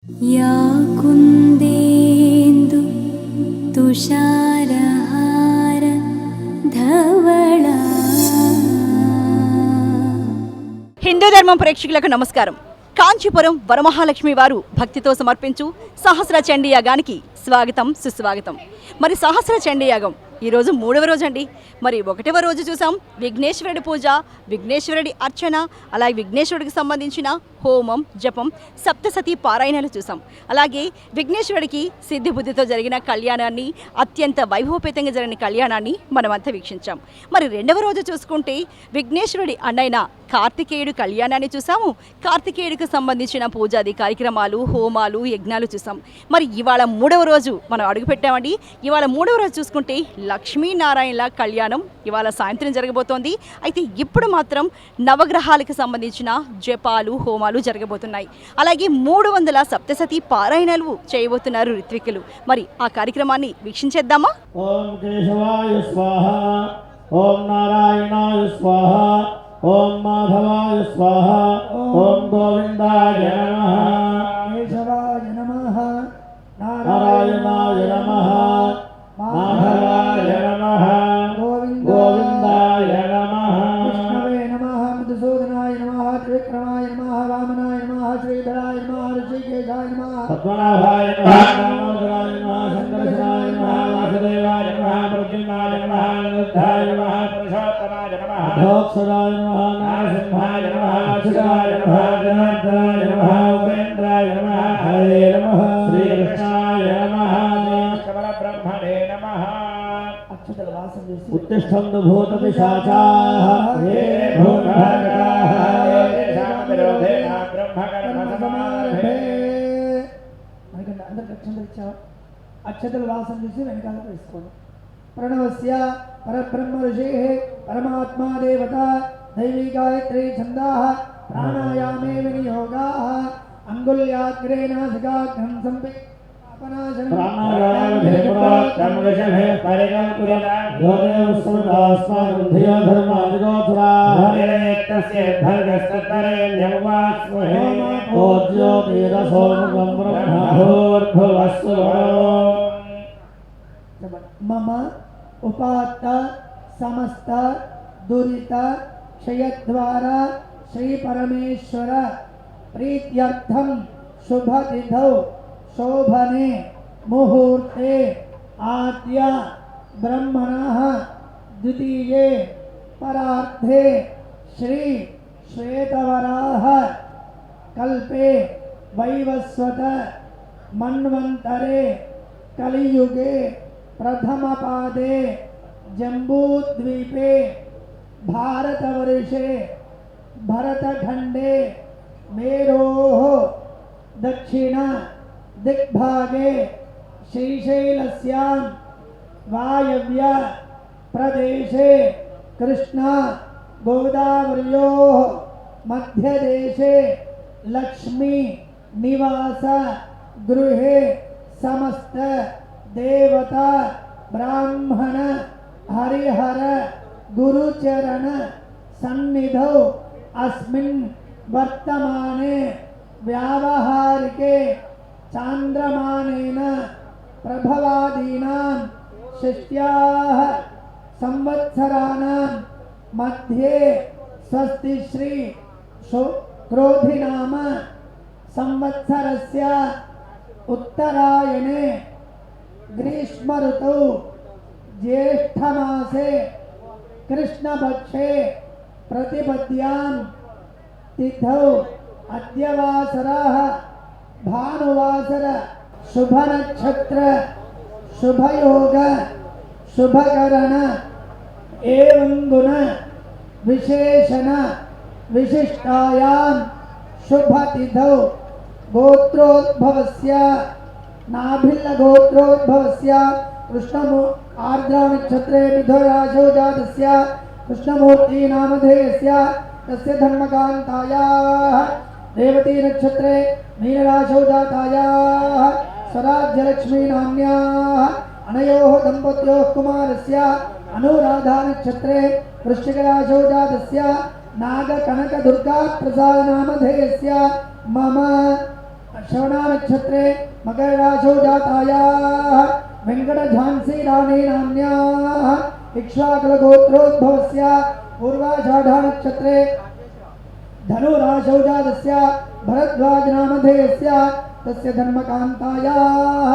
या कुन्देन्दु तुषारहार धवళ. హిందూ ధర్మం ప్రేక్షకులకు నమస్కారం. కాంచీపురం వరమహాలక్ష్మి వారు భక్తితో సమర్పించు సహస్ర చండీ యాగానికి స్వాగతం సుస్వాగతం. మరి సహస్ర చండీ యాగం ఈరోజు 3వ రోజు అండి. మరి 1వ రోజు చూసాం విఘ్నేశ్వరుడి పూజ, విఘ్నేశ్వరుడి అర్చన, అలాగే విఘ్నేశ్వరుడికి సంబంధించిన హోమం, జపం, సప్తసతి పారాయణలు చూసాం. అలాగే విఘ్నేశ్వరుడికి సిద్ధి బుద్ధితో జరిగిన కళ్యాణాన్ని, అత్యంత వైభవపేతంగా జరిగిన కళ్యాణాన్ని మనమంతా వీక్షించాం. మరి 2వ రోజు చూసుకుంటే విఘ్నేశ్వరుడి అన్నైన కార్తికేయుడు కళ్యాణాన్ని చూసాము. కార్తికేయుడికి సంబంధించిన పూజాది కార్యక్రమాలు, హోమాలు, యజ్ఞాలు చూసాం. మరి ఇవాళ 3వ రోజు మనం అడుగుపెట్టామండి. ఇవాళ 3వ రోజు చూసుకుంటే లక్ష్మీనారాయణల కళ్యాణం ఇవాళ సాయంత్రం జరగబోతోంది. అయితే ఇప్పుడు మాత్రం నవగ్రహాలకు సంబంధించిన జపాలు, హోమాలు జరగబోతున్నాయి. అలాగే 300 సప్తసతి పారాయణలు చేయబోతున్నారు ఋత్వికులు. మరి ఆ కార్యక్రమాన్ని వీక్షించేద్దామా? ఓం కేశవాయ స్వాహ, ఓం నారాయణాయ స్వాహ, ఓం మాధవాయ స్వాహ, ఓం గోవిందాయ నమః. కేశవాయ నమః, నారాయణాయ నమః, మాధవాయ నమః, గోవిందాయ నమః. విష్ణవే నమః, మధుసూదనాయ నమః, త్రివిక్రమాయ నమః, వామనాయ నమః, శ్రీధరాయ నమః, ఋషికేశాయ నమః, పద్మనాభాయ నమః, దామోదరాయ నమః, సంకర్షణాయ నమః, వాసుదేవాయ నమః, ప్రద్యుమ్నాయ నమః, అనిరుద్ధాయ నమః, పురుషోత్తమాయ నమః, అధోక్షరాయ నమః, నరసింహాయ నమః, అచ్యుతాయ నమః, జనార్దనాయ నమః, ఉపేంద్రాయ నమః, హరే నమః, శ్రీకృష్ణాయ నమః, బ్రహ్మణే నమః. అక్షతల వాసం చేసి ఉత్తిష్టంతు భూత పిశాచాః హే భూతభాగాః తేషాం విరోధేన బ్రహ్మకర్మ సమారభే. మనకంటే అందరికి అక్షంతలు ఇచ్చావా? అక్షతల వాసం చేసి వెనకాల వేసుకోండి. ప్రణవస్య పరబ్రహ్మ ఋషేః పరమాత్మా దేవత దైవీ గాయత్రీ ఛందాః ప్రాణాయామే వినియోగాః అంగుళ్యాగ్రే నాసికాగ్రం సంపి మమ ఉపాత్త సమస్త దురిత క్షయద్వారా శ్రీ పరమేశ్వర ప్రీత్యర్థం శుభతిథౌ శోభనే ముహూర్తే ఆద్య బ్రహ్మణః ద్వితీయే పరార్థే శ్రీ శ్వేతవరాహ కల్పే వైవస్వత మన్వంతరే కలియుగే ప్రథమపాదే జంబూద్వీపే భారతవర్షే భరతఖండే మేరోః దక్షిణ దిగ్భాగే శ్రీశైలస్యాం వాయవ్య ప్రదేశే కృష్ణా గోదావర్యోః మధ్యదేశే లక్ష్మీ నివాస గృహే సమస్త దేవత బ్రాహ్మణ హరిహర గురుచరణ సన్నిధౌ అస్మిన్ వర్తమానే వ్యావహారికే చాంద్రమానేన ప్రభవాదీనాం షష్ట్యాః సంవత్సరాణాం మధ్యే స్వస్తి శ్రీ క్రోధినామ సంవత్సరస్య ఉత్తరాయణే గ్రీష్మ ఋతౌ జ్యేష్ఠమాసే కృష్ణపక్షే ప్రతిపద్యాం తిథౌ అద్యవాసరః భానువాసర శుభనక్షత్ర శుభయోగ శుభకరణ ఏవం గుణ విశేషణ విశిష్టాయాం శుభతిథౌ గోత్రోద్భవస్య నాభిల్ల గోత్రోద్భవస్య కృష్ణము ఆర్ద్రా నక్షత్రే మిథునరాశౌ జాతస్య కృష్ణమూర్తి నామధేయస్య తస్య ధర్మకాంతాయాః రేవతీ నక్షత్రే మీనరాశౌ జాతాయాః స్వరాజ్యలక్ష్మీ నామ్యాః అనయోః దంపత్యోః కుమారస్య అనురాధా నక్షత్రే వృశ్చికరాశౌ జాతస్య నాగకనక దుర్గా ప్రసాద నామధేయస్య మమ श्रवणा नक्षत्रे मकर राशौ जातायाः वेंकट झांसी रानी नाम्न्याः इक्ष्वाकुलगोत्रोद्भवस्य पूर्वाषाढा नक्षत्रे धनु राशौ जातस्य भरद्वाज नामधेयस्य तस्य धर्मकान्तायाः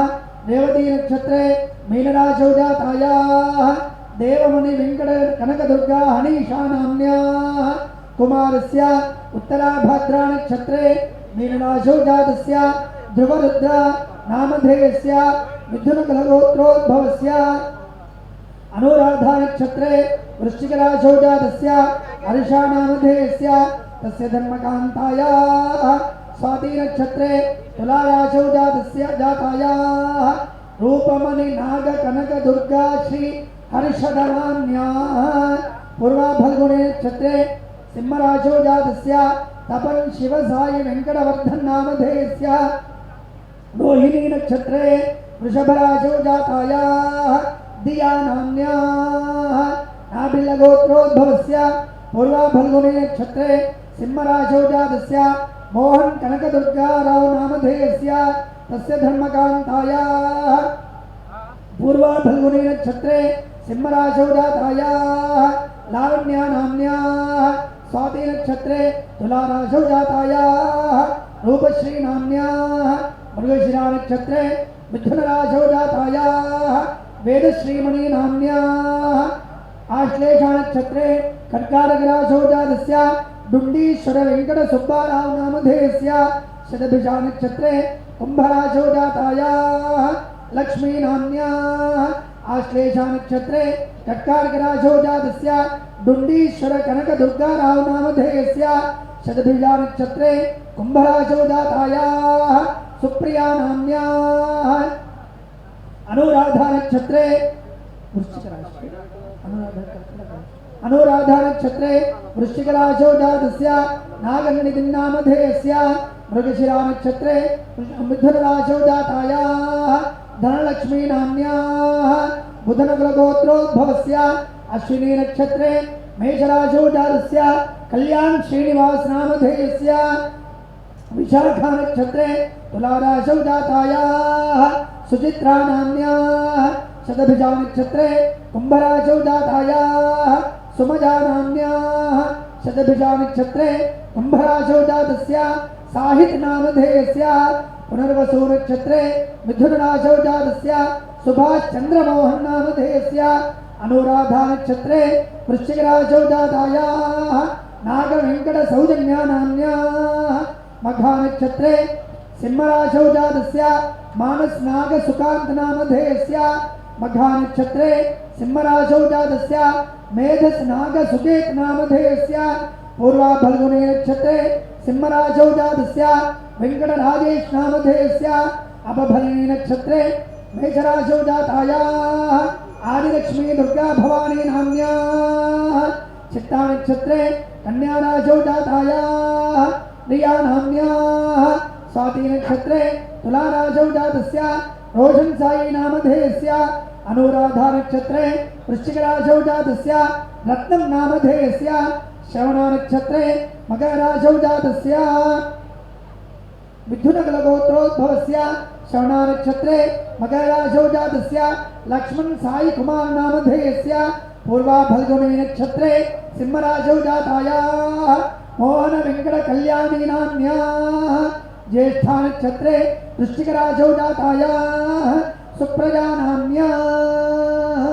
रेवती नक्षत्रे मीन राशौ जातायाः देवमणि वेंकट कनकदुर्गा हनीषा नाम्न्याः कुमारस्य उत्तराभाद्रा नक्षत्रे मीनराशौ जातस्य ध्रुवरुद्र नामधेयस्य मिथुनकुलगोत्रोद्भवस्य अनुराधा नक्षत्रे वृश्चिकराशौ जातस्य हर्षा नामधेयस्य तस्य धर्मकान्तायाः स्वाति नक्षत्रे तुलाराशौ जातायाः रूपमणि नाग कनक दुर्गा श्री हर्षधरान्याः पूर्वा फल्गुनी नक्षत्रे सिंहराशौ जातस्य तपन शिव साई वेंकटवर्धन नामधेयस्य रोहिणी नक्षत्रे वृषभराशौ जातायाः दिया नाम्न्याः नाभिलगोत्रोद्भवस्य पूर्वा फल्गुनी नक्षत्रे सिंहराशौ जातस्य मोहन कनकदुर्गाराव नामधेयस्य तस्य धर्मकान्तायाः पूर्वा फल्गुनी नक्षत्रे सिंहराशौ जातायाः लावण्या नाम्न्याः स्वाति नक्षत्रे तुलाराशौ जातायाः रूपश्री नाम्न्याः मृगशिरा नक्षत्रे मिथुनराशौ जातायाः वेदश्रीमणि नाम्न्याः आश्लेषा नक्षत्रे कर्काटकराशौ जातस्य डुण्डीश्वर वेंकट सुब्बाराव नामधेयस्य शतभिषा नक्षत्रे कुंभराशौ जातायाः लक्ष्मी नाम्न्याः आश्लेषा नक्षत्रे कर्काटकराशौ जातस्य डुण्डीश्वर कनक दुर्गाराव नामधेयस्य शतभिषा नक्षत्रे कुंभराशौ जातायाः सुप्रिया नाम्न्याः अनुराधा नक्षत्रे अनुराधा नक्षत्रे वृश्चिकराशौ जातस्य नागनिधि नामधेयस्य मृगशिरा नक्षत्रे मिथुनराशौ जातायाः धनलक्ष्मी नाम्न्याः बुधनकुलगोत्रोद्भवस्य अश्विनी नक्षत्रे मेषराशौ जातस्य कल्याण श्रीनिवास नामधेयस्य विशाखा नक्षत्रे तुलाराशौ जातायाः सुचित्रा नाम्न्याः शतभिषा नक्षत्रे कुंभराशौ जातायाः सुमजा नाम्न्याः शतभिषा नक्षत्रे कुंभराशौ जातस्य साहित नामधेयस्य पुनर्वसु नक्षत्रे मिथुनराशौ जातस्य सुभाष चंद्रमोहन नामधेयस्य अनुराधा नक्षत्रे वृश्चिकराशौ जातायाः नागवेंकट सौजन्या नाम्न्याः मघा नक्षत्रे सिंहराशौ जातस्य मानस नाग सुकांत नामधेयस्य मघा नक्षत्रे सिंहराशौ जातस्य मेधस नाग सुकेत नामधेयस्य पूर्वा फल्गुनी नक्षत्रे सिंहराशौ जातस्य वेंकट राजेश नामधेयस्य अपभरणी नक्षत्रे मेषराशौ जातायाः आदिलक्ष्मी दुर्गा भवानी नाम्न्याः चित्ता नक्षत्रे कन्या राशौ जातायाः रिया नाम्न्याः स्वाति नक्षत्रे तुला राशौ जातस्य रोशन साई नामधेयस्य अनुराधा नक्षत्रे वृश्चिक राशौ जातस्य रत्नं नामधेयस्य श्रवणा नक्षत्रे मकर राशौ जातस्य मिथुनकुलगोत्रोद्भवस्य श्रवणा नक्षत्रे मकर राशौ जातस्य लक्ष्मण साई कुमार नामधेयस्य पूर्वा फल्गुनी नक्षत्रे सिंह राशौ जातायाः मोहन वेंकट कल्याणी नाम्न्याः ज्येष्ठा नक्षत्रे वृश्चिक राशौ जातायाः सुप्रजा नाम्न्याः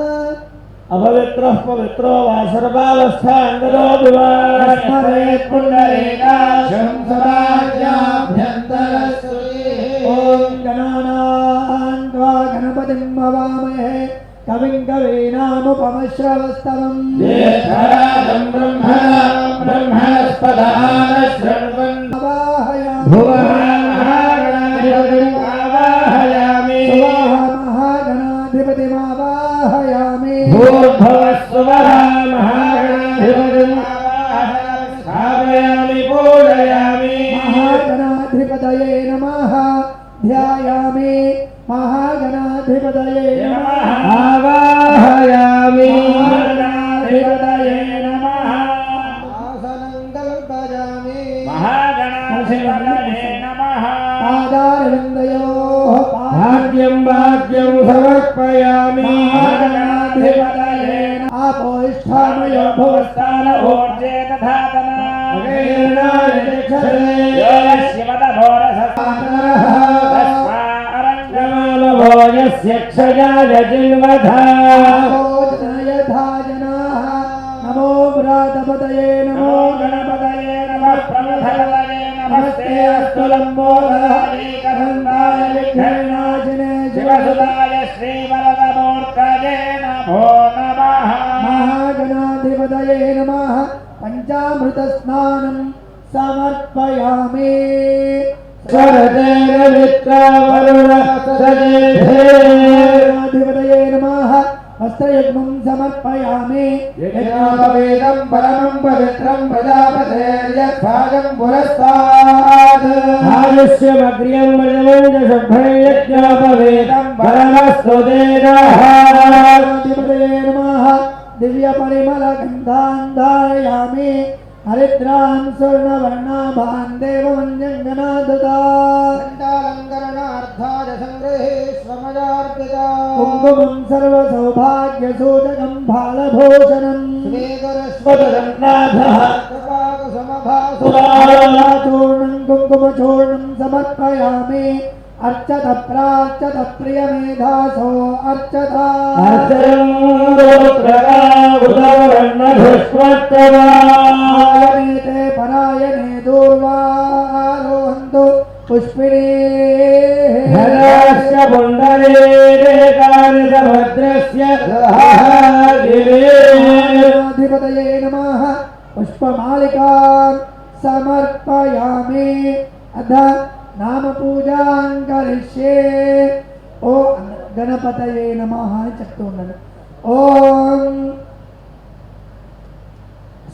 अपवित्रः पवित्रो वा सर्वावस्थाङ्गतो विवास्मरेत् पुण्डरीकाक्षं सदाज्ञाभ्यन्तरस्तुतिः ॐ गणानां त्वा गणपतिं हवामहे कविं कवीनामुपमश्रवस्तवम् ज्येष्ठराजं ब्रह्मणां ब्रह्मणस्पदाः शृण्वन् भुवः महागणाधिपतिम् आवाहयामि महागणाधिपतिमावाहयामि भूर्भुवस्सुवः महागणाधिपतिम् स्थापयामि पूजयामि महागणाधिपतये नमः ध्यायामि महागणाधिपतये नमः आवाहयामि महागणाधिपतये नमः आसनं कल्पयामि महागणाधिपतये नमः पादार సమర్పయామి महागणाधिपतये आपोष्ठामयो भवस्तान ऊर्जे तथातना अगेरणाय दिक्षते भोजस्य क्षयाय जिन्वधा यथा जनाः नमो व्रातपतये नमो गणपतये नमः प्रमथपतये नमस्ते अस्तु लम्बोदराय विघ्नविनाशिने शिवसुताय श्रीवरदमूर्तये नमो नमः महागणाधिपतये नमः पंचामृतस्नानं समर्पयामि गणाधिपतये नमः वस्त्रयुग्मं समर्पयामि यज्ञोपवेदं परमं पवित्रं प्रजापतेर्यद्भागं पुरस्तात् आयुष्यमग्र्यं मजमञ्जशुभ्रं यज्ञोपवेदं परमस्तु गणाधिपतये नमः दिव्यपरिमलगन्धान् धारयामि हरिद्रां स्वर्णवर्णाभान् देवमञ्जङ्गनाददालङ्करणार्थाय सङ्ग्रहेष्वमयार्पिता कुङ्कुमं सर्वसौभाग्यसूचकं फालभूषणं श्रीगुरुस्वतजन्नाथः चूर्णं कुङ्कुमचूर्णं समर्पयामि अर्चत प्रार्चत प्रियमेधासो अर्चता आयनेते परायणे दूर्वारोहन्तु पुष्पिणे धनस्य पुण्डरीकानितभद्रस्य अधिपतये नमः पुष्पमालिकां समर्पयामि अध नाम पूजां करिष्ये ओ गणपतये नमः అని చెప్తూ ఉన్నాను ఓం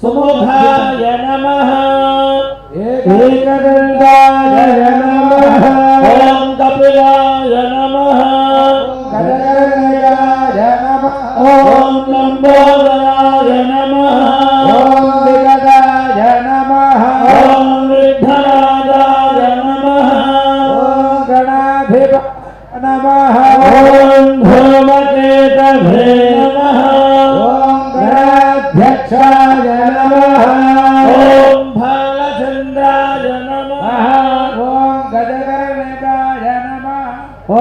सुमुखाय नमः एकदन्ताय नमः ॐ कपिलाय नमः गजगर्णयाय नमः ॐ लम्बोदराय नमः ॐ विगताय नमः ॐ विघ्ननादाय नमः ॐ गणाधिपतये नमः ॐ धूमकेतवे नमः ॐ गणाध्यक्षाय नमः ॐ भालचन्द्राय नमः ॐ गजकर्णकाय नमः ॐ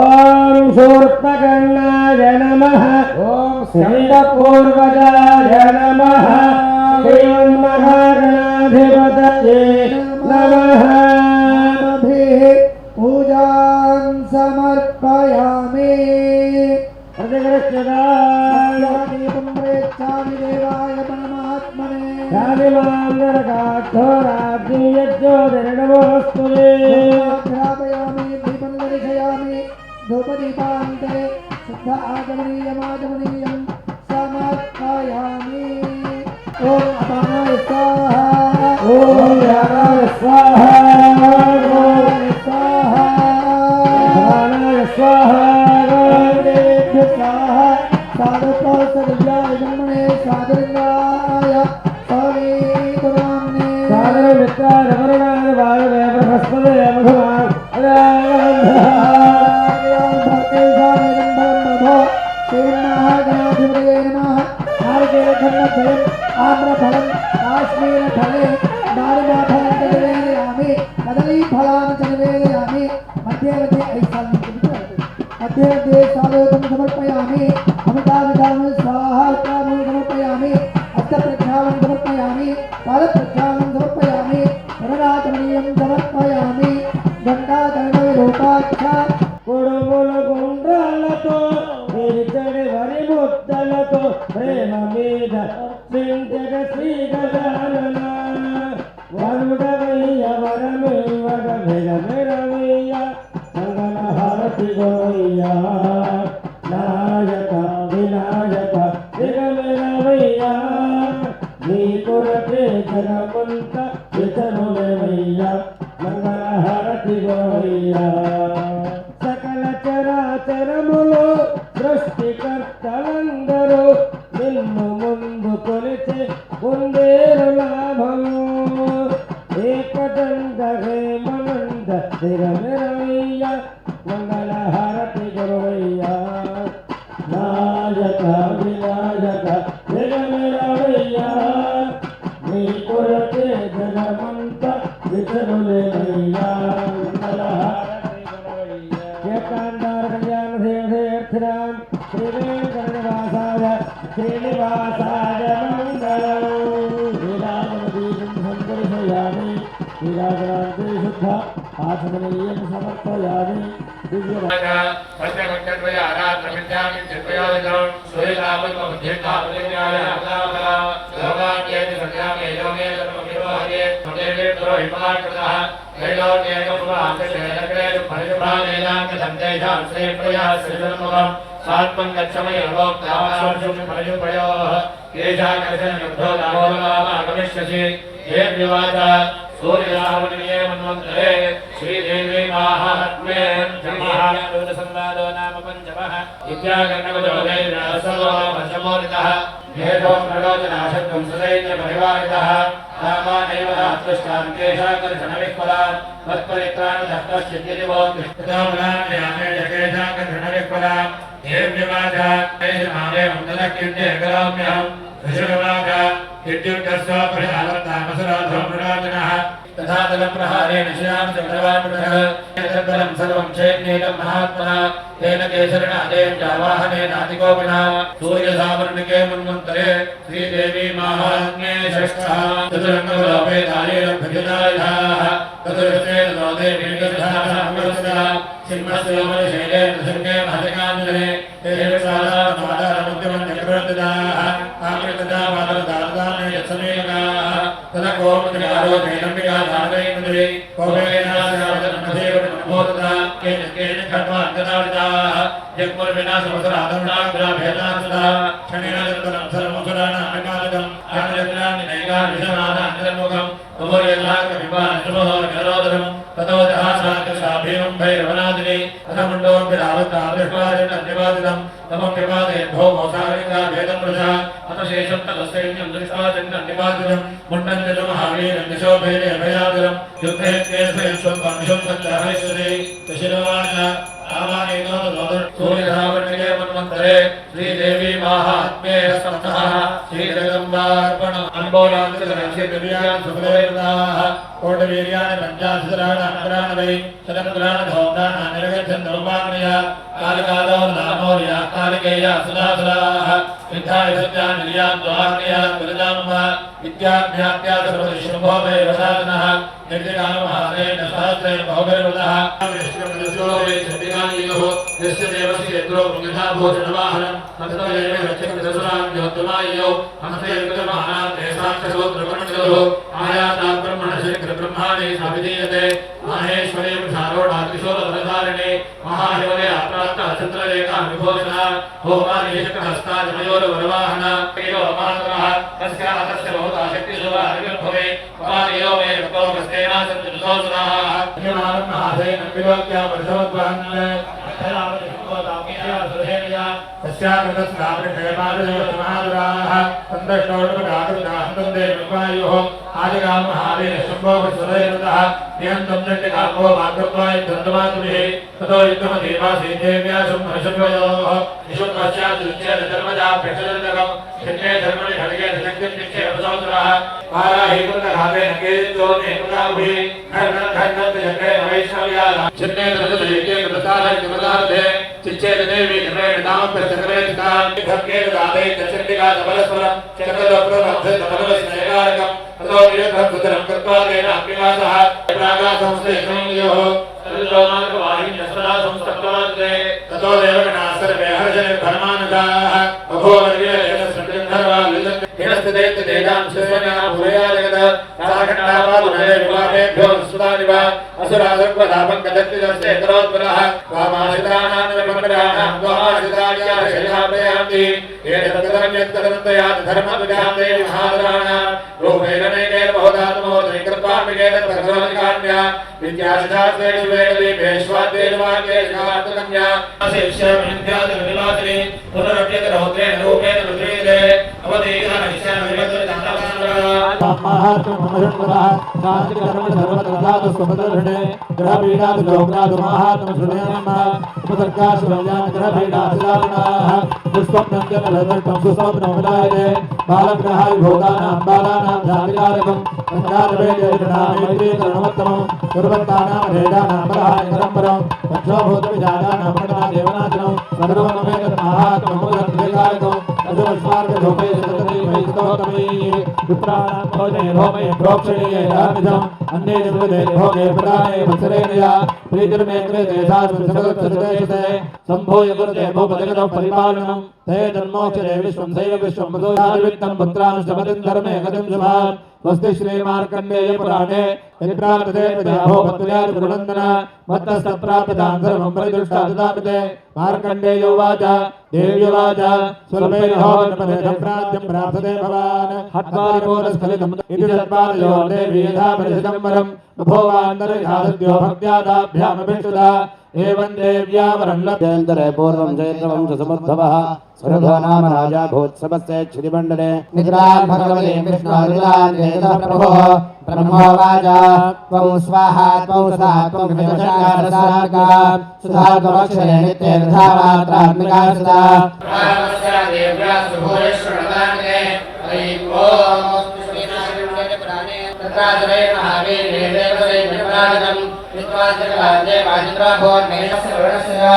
शूर्पकर्णाय नमः ॐ स्कन्दपूर्वजाय नमः श्रीमन्महागणाधिपतये नमः पूजां समर्पयामि दीपं प्रेच्छामि देवाय परमात्मने ध्यापयामि दीपं दर्शयामि धूपदीपान्ते शुद्ध आचमनीयमाचमनीयं समर्पयामि ॐ अपानाय स्वाहा ॐ यानाय स्वाहा स्वाहाय स्वाहा साधुपौसदिव्याय ब्रह्मणे साधुलिंगाय स्वामीतुराम्ने साधुमित्राय वरुणाय वायवे बृहस्पतये मधुमान् श्रीमहागणाधिपतये नमः नारिकेलखण्डद्वयम् आम्रफलं काश्मीरफले दारिमाफलं च निवेदयामि कदलीफलानि च निवेदयामि मध्ये मध्ये मध्ये मध्ये साधुकं समर्पयामि अमृताभिधानं स्वाहार्पणं समर्पयामि अष्टप्रक्षालं समर्पयामि पादप्रक्षालं समर्पयामि वरदाचमनीयं समर्पयामि गङ्गाकर्णविरूपाख्या కొడుముల గుండ్రాలతో విరిచడి వరి ముద్దలతో ప్రేమ మీద చింతక శ్రీ గజానన వరుడవయ్య వరమివ్వగ మెరమెరవయ్య మంగళ హారతి గోయ్య నాయక వినాయక దిగమెరవయ్య నీ కొరకే జగమంత విచనులవయ్య మంగళ హారతి గోయ్య సకల చరాచరములు సృష్టికర్తలందరూ నిన్ను ముందు కొలిచే ముందేరు లాభము ఏకదండ హేమనంద దిగమెరవయ్య మంగళ హారతి గురవయ్య వినాయక జగమెలవయ్యా నీ కొరకే జగమంత విచరులేవయ్యా ఏకాంతార కళ్యాణ దేవదేర్థినాం శ్రీవేంకటనివాసాయ శ్రీనివాసాయ మంగళం శ్రీరామదీపం సందర్శయామి శ్రీరామరాంతే శుద్ధ ఆచమనీయం సమర్పయామి सूर्यावनिये मन्वन्तरे श्रीदेवी माहात्म्ये संवादो नाम पञ्चमः इत्यागर्णवजोदयसो पञ्चमोदितः हेतो प्रलोचनाशक्तं सदैत्य परिवारितः रामानैव दातुष्टान्तेषाकर्षणविह्वला मत्परित्राणदत्तश्चिद्यदिवोत्तिष्ठितोमनान्यामे जगेशाकर्षणविह्वला देव्यवाच तेषमादे मन्दलक्युञ्जे करोम्यहम् ऋषिवाच विद्युत्कस्य परिहारतामसराधोमराजनः तथा तलप्रहारेण श्याम चक्रवाणः तद्बलं सर्वं चैन्येनं महात्मना तेन केसरणादेव जावाहनेनादिकोपिना सूर्यसावर्णिके मन्वन्तरे श्रीदेवी माहात्म्ये षष्ठः चतुरङ्गलोपे दारेण भजनायाः तदुरस्तेन लोदे वीर्यधारामृतः सिंहस्योमनिषेणे नृसिंहे महजकाञ्जले तेन साधारमाधारमुद्यमं चक्रवर्तिदाः आमृतदा मातरदारदाने यत्समेकाः तदकोपतिकारो नैनम्बिका धारयेन्द्रे कोपेनासनावतनमधेवनमोदता केन केन खड्वान्तनाविदाः जग्मुर्विनाशमसराधरुणाग्राभेदासदा क्षणेन दत्तनं सर्वमुसराणामिकालिकम् आनयत्राणि नैकानिशमानान्तर्मुखम् उभयल्लाकविपानश्रमोदकरोदरम् ततो जहासाकशाभीमं भैरवनादिनी अथमुण्डोऽपिरावत्तादृष्टादिनन्यवादितं तमं विवादयद्भो मोसारिका भेदं वृषा अतशेषं तदसैन्यं दृष्ट्वा चन्द्रन्यवादिनं मुण्डं च महावीरं दिशोभेदे अभयादरं युद्धे स्वयं स्वं सञ्चाहैश्वरे दशिरवाच सूर्यधावर्णिके मन्वन्तरे श्रीदेवी माहात्म्ये संस्थः श्रीजगदम्बार्पणम् अम्बोलान्तरस्य सुखदेवताः कोटवीर्याणि पञ्चाशराणि शतपुराणधौतानां निर्गच्छन् नौपाग्नया कालिकादौ नामौर्या कालिकेया सुधासुराः विद्धाय सत्यान् निर्यान् द्वाग्नयान् विरजामः विद्याभ्याप्या सर्वदिशुभो वै वसादनः निर्दिकामहारेण सहस्रेण बहुभिर्वदः यस्य देवस्य यत्रो मृगधा भोजनवाहनं ततदेव रक्षकदसरां ज्योतिमायौ हस्ते विक्रमहानां देशाक्षसोत्रवर्णजलो आयातां ब्रह्मणशेखरब्रह्माणि साविधीयते माहेश्वरे वृषारोढात्रिशोलवरधारिणे महाशिवले अप्राप्तः चन्द्ररेखा विभूषणा होमानिशकहस्ता जमयोरवरवाहना एव अमातरः तस्याः तस्य बहुधा शक्तिशोभा हरिर्भवे पपालयो मे रक्तोपस्तेनासन्तुसोऽसुराः हिमानं महासेन विलोक्या वर्षवद्वहन् तस्याकृतस्नापृषयमादयोतमादुराः सन्दष्टोटपगाकृताहन्तन्दे विपायोः आदिगामहादेन शम्भोपस्वरैरतः नियन्तं चण्डिकामो मातृत्वाय दन्तमातुभिः ततो युद्धमदेवासीदेव्यासं हर्षभयोः निशुम्भस्यादुच्चेदधर्मजाभ्यक्षजन्तकम् चिन्ने धर्मणि खड्गे धनङ्गन्निक्षे अपसौतरः पाराहीकृतघातेन केदितो नेकुलाभिः खड्गन्तजग्रे वैष्णव्या चिन्ने दर्शदयिके कृतसाधयिकमदार्थे चिच्चेदेवी क्रमेण नामप्यसकरेतिका खड्गेन दाते चण्डिका धबलस्वरं चक्रदप्रमब्धतमलस्नयकारकम् ततो निरुद्धं सुतरं कृत्वा तेन अग्निवासः प्रागासंस्थेयोः तल्लोमार्गवाहिन्यस्वदा संस्तप्तवान्ते ततो देवगणाः सर्वे हर्षनिर्भरमानदाः बभूवनिर्येतस्मृतिर्धर्वा हिनस्थितेत्तेजां शिवना भूयाजगद साखण्डापादुनये विवाहेभ्यो सुदानिव असुरासर्वधापं कदत्तिदस्ते करोत्परः वामाशितानां द्वामाशितार्याः शैलाप्रयान्ति एतत्तदन्यत्तदन्तयात् धर्मविधान्ते महादराणां रूपेण नैकेन बहुधातुमोदरि कृत्वामिकेन प्रभवनिकान्या विद्याशिशास्त्रेषु वेददीपेष्वाद्येन वाक्येषात्मकन्या शिष्यमिन्द्यादिनिवासिनि पुनरप्यतरौद्रेण रूपेण रुद्रीले अवधीतः महात्म उपसर्गाश्रयानग्रभैडाशिलागुणाः पुष्पं नन्दनलदर्पं सुस्वप्नोमदायते बालग्रहाय भूतानां बालानां जातिकारकं संस्कारवेदनामैत्रीकरणोत्तमं कुर्वन्तानां वेदानां बलहाय परम्परं पंचभूतविजातानां देवनाथनं सर्वमेतन्महात्ममुदर्भिकारकं अजस्मार्गधूपै सततैवैस्तोतमैः विप्राणां भोजने भोमये प्रोक्षणीये रामिधम् अन्ये जगदे भोगे प्रदाने वत्सरेणया प्रीतिर्मे कृते सास्मृतसगतसदयते सम्भूय गुरुते भूपजगतं परिपालनं ते तन्मोक्षरे विश्वं सैव विश्वं वसुधार्वित्तं पुत्रांशमतिं धर्मे गतिं शुभान् स्वस्ति श्रीमार्कण्डेय पुराणे यदिप्राप्तते विद्याभोपत्र्यादिगुणन्दन मत्तस्तप्राप्तां सर्वं परिदृष्टा ददामिते मार्कण्डेयोवाच देव्योवाच स्वल्पेन होमपदेशप्राप्त्यं प्राप्तते भवान् हत्वारिपूर्णस्खलितम् इति तत्पादयो देवी यथा परिषदं वरं बभोवान्तरिधासद्यो भक्त्यादाभ्यामभिष्टुता एवं देव्या वरं लभ्यन्तरे पूर्वं चैत्रवंशसमुद्भवः सुरधो नाम राजा भूत्सवस्य क्षितिमण्डले निद्रां भगवते विष्णुरुदान्तेतः प्रभोः ब्रह्मोवाच त्वं स्वाहा त्वं सदा त्वं विदशारसार्गा सुधा त्वमक्षरे नित्ये धामात्रात्मिका सदा देव्या सुभोरेश्वरदान्ते हरि ओम पुष्पिनादिप्राणे तत्राजरे महावीरे देवसे विप्राजनं विद्वांसकलादे वाजिन्द्राभोर्मेषस्य वर्णस्य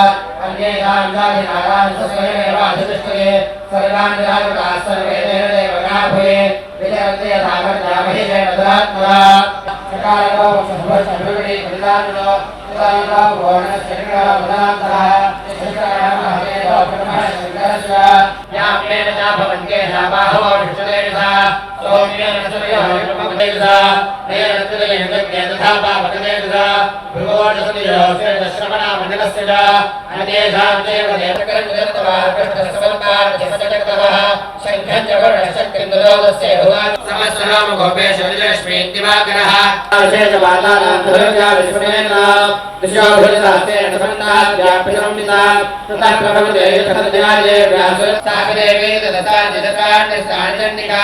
अन्येषां जातिनागां स्वयमेवाधिष्ठये सर्वान्यदायुकाः सर्वे देवगाभूये विजयन्ते धामर्जामहि जयमधुरात्मना सकालो शुभशुभविडी प्रदानो तदानो वर्णस्य कृणामदान्तः शिष्टायामहदेव ब्रह्मशङ्करस्य यामेन च भवन्ते शाबाहो विष्णुदेवता सौम्येन सूर्यः नयनत्रियं तथा पावकदेवता भृगोणसुतियोस्य दश्रमणा मण्डलस्य च अनेषां देव देवकर्मजगतवार्कष्टसमन्तार्जगतः शङ्खं च वर्णशक्तिन्दरोदस्य भुवान् समस्तरामगोपेश विजयश्मी दिवाकरः विशेषवातानां धनुर्या विस्मयेन दिशोभृतास्तेन समन्ताद्व्याप्यसंविता ततः प्रभवते यथाद्याये व्यासुरसागरेवे दशसान्निदशान्यस्तानिचण्डिका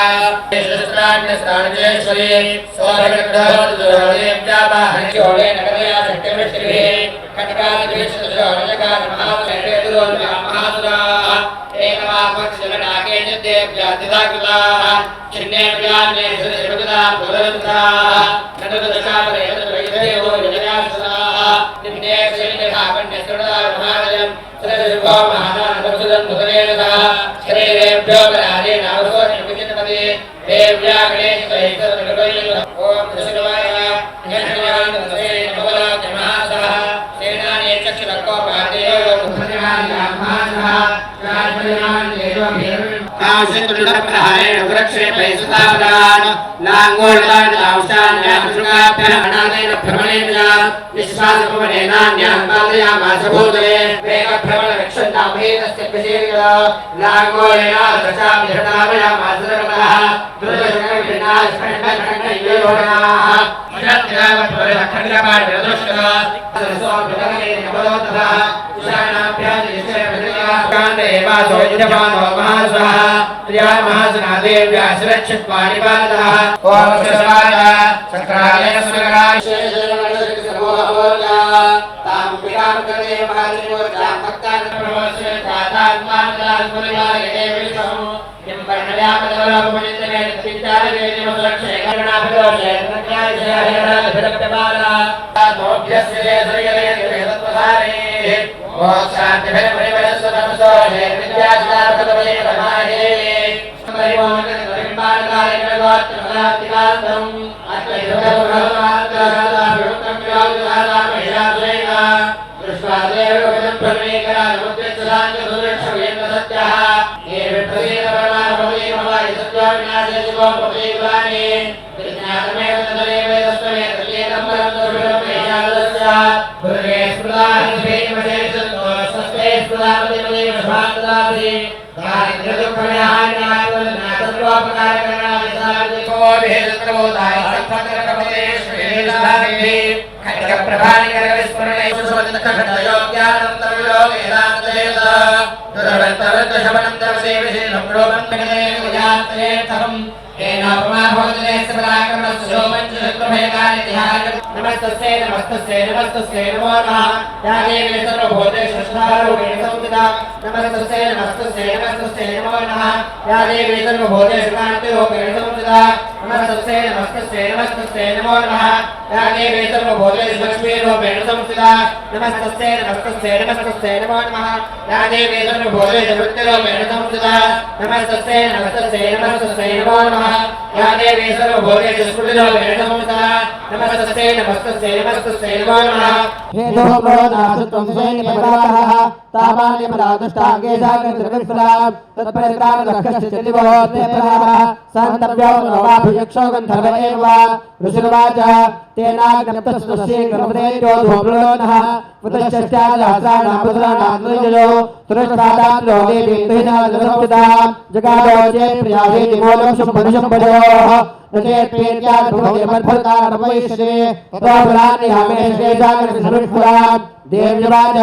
शस्त्रान्यस्तानिजेश्वरी सौरग्रहोदेव्यावाहनयोगे नगरया शक्तिमिष्टिभिः कटकादिवेशदशोरजकान्महावैरेदुरोन्यामहासुराः एकवापक्षलनाके च देव्यातिदाकृताः छिन्नेभ्यान्ये सुरजगदा पुरवन्ताः नटदशावरेदुरैदेवो विजयासुराः निम्ने श्रीनिधापण्यसुरदारमहालयम् सुरजगो महादानवसुदं मुदरेणः शरीरेभ्यो परारेण अवसोनिर्विचितपदे देव्या गणेशसहितरुगैः ओम दशगवाय निहन्यानन्दसे नवलाज्ञमहासः सेनाने चक्षुरकोपादेयो मुखनिवान्यामहासः राजपरिणान्येवभिर् कांसितुलितप्रहारेण सुरक्षेपै सुतापदान् लाङ्गोळ्लान्यांशान्यामशृङ्गाभ्यः भ्रमणेन च विश्वासपवनेनान्यां पादयामास भूतले वेगभ्रमणरक्षन्तामहेतस्य प्रसेविता लाङ्गोळेन दशाभिहृतावयामास सर्वतः दुर्दशकविनाशखण्डखण्डयोगणाः देव्या सुरक्षित्वानिपातः ओम शिवाय शंकराय सुरगाय तां पितां करे महादेवतां भक्तान् प्रवस्य दातात्मानां पुरयाय देविसं यं वर्णयामदवरपमितने पितारे देवसुरक्षे करुणाभिदोषे प्रज्ञायस्य हिरणाभिरक्तबाला नोभ्यस्य श्रीयते तत्त्वधारे मोक्षान्तिभिर्परिवरस्वतमसो हे विद्याचारपदवे नमाहे परिमोहनपरिपालकायकगोत्रमदातिकान्तम् अत्वैतभगवन्तादाभिमुक्तं योगिधारामहिषासुरेण दृष्ट्वादेवगतं प्रमेकरामुद्यच्छदान्तसुरक्षवेन्द्रसत्यः ये विप्रसीदपरमाभवति भवाय सत्योविनाशे शिवोपदेवानि विज्ञातमेव तदेव तस्मै तदेतं परं दुर्विडम्बेशादस्य दुर्गे स्मृतानिभेमशेषतो स्वस्ते स्मृतापतिमदेव शुभान्तदासि दारिद्र्यदुःखमयाहान्यात्मनाथोपकारकरणादिसादिकोभिर्त्रबोधाय सत्पत्रकपदेश्वेशादिभिः खड्गप्रभानिकरविस्मरणेषु शोचितखण्डयोग्यानन्तरविलोकेदान्तदेव दुरवन्तवृद्धशमनं तवसे विशेषं रोमं गणेशमुजात्रेर्थम् येनापमा भवतने समराक्रमस्य शोभञ्च शत्रुभयकानि ध्यानं नमः नमस्तस्यै नमस्तस्यै नमस्तस्यै नमो नमः या देवी सर्वभूतेषु षष्ठारूपेण संस्थिता नमस्तस्यै नमस्तस्यै नमस्तस्यै नमो नमः या देवी सर्वभूतेषु कान्तिरूपेण संस्थिता नमस्तस्यै नमस्तस्यै नमस्तस्यै नमो नमः या देवी सर्वभूतेषु लक्ष्मीरूपेण संस्थिता नमस्तस्यै नमस्तस्यै नमस्तस्यै नमो नमः या देवी सर्वभूतेषु वृत्तिरूपेण संस्थिता नमस्तस्यै नमस्तस्यै नमस्तस्यै नमो नमः या देवी सर्वभूतेषु स्फुटिरूपेण संस्थिता नमस्तस्यै नमस्तस्यै नमस्तस्यै नमो नमः हेतुः प्रोदासुत्वं स्वयं तामान्यपदादुष्टाङ्गे जागृतिर्विप्रां तत्परित्राणदक्षस्य चलिवोऽस्तेभ्यः सन्तव्यो मनोवाभुयक्षो गन्धर्व एव वा ऋषिर्वाच तेनाग्नप्तस्तस्यैकर्मदेत्यो धूम्रोनः पुतश्चष्टादहस्राणामुद्राणान्नुजयो तुरष्टादात्रो देवीन्दुहिनादुरसंस्थितां जगादोचे प्रियावेति मूलं शुम्भनुशुम्भयोः न चेत्प्रीत्याद्भुतेमद्भुतानवैश्यते ततो बलान्यामेशे जागृतिर्विप्रां देव्यवाच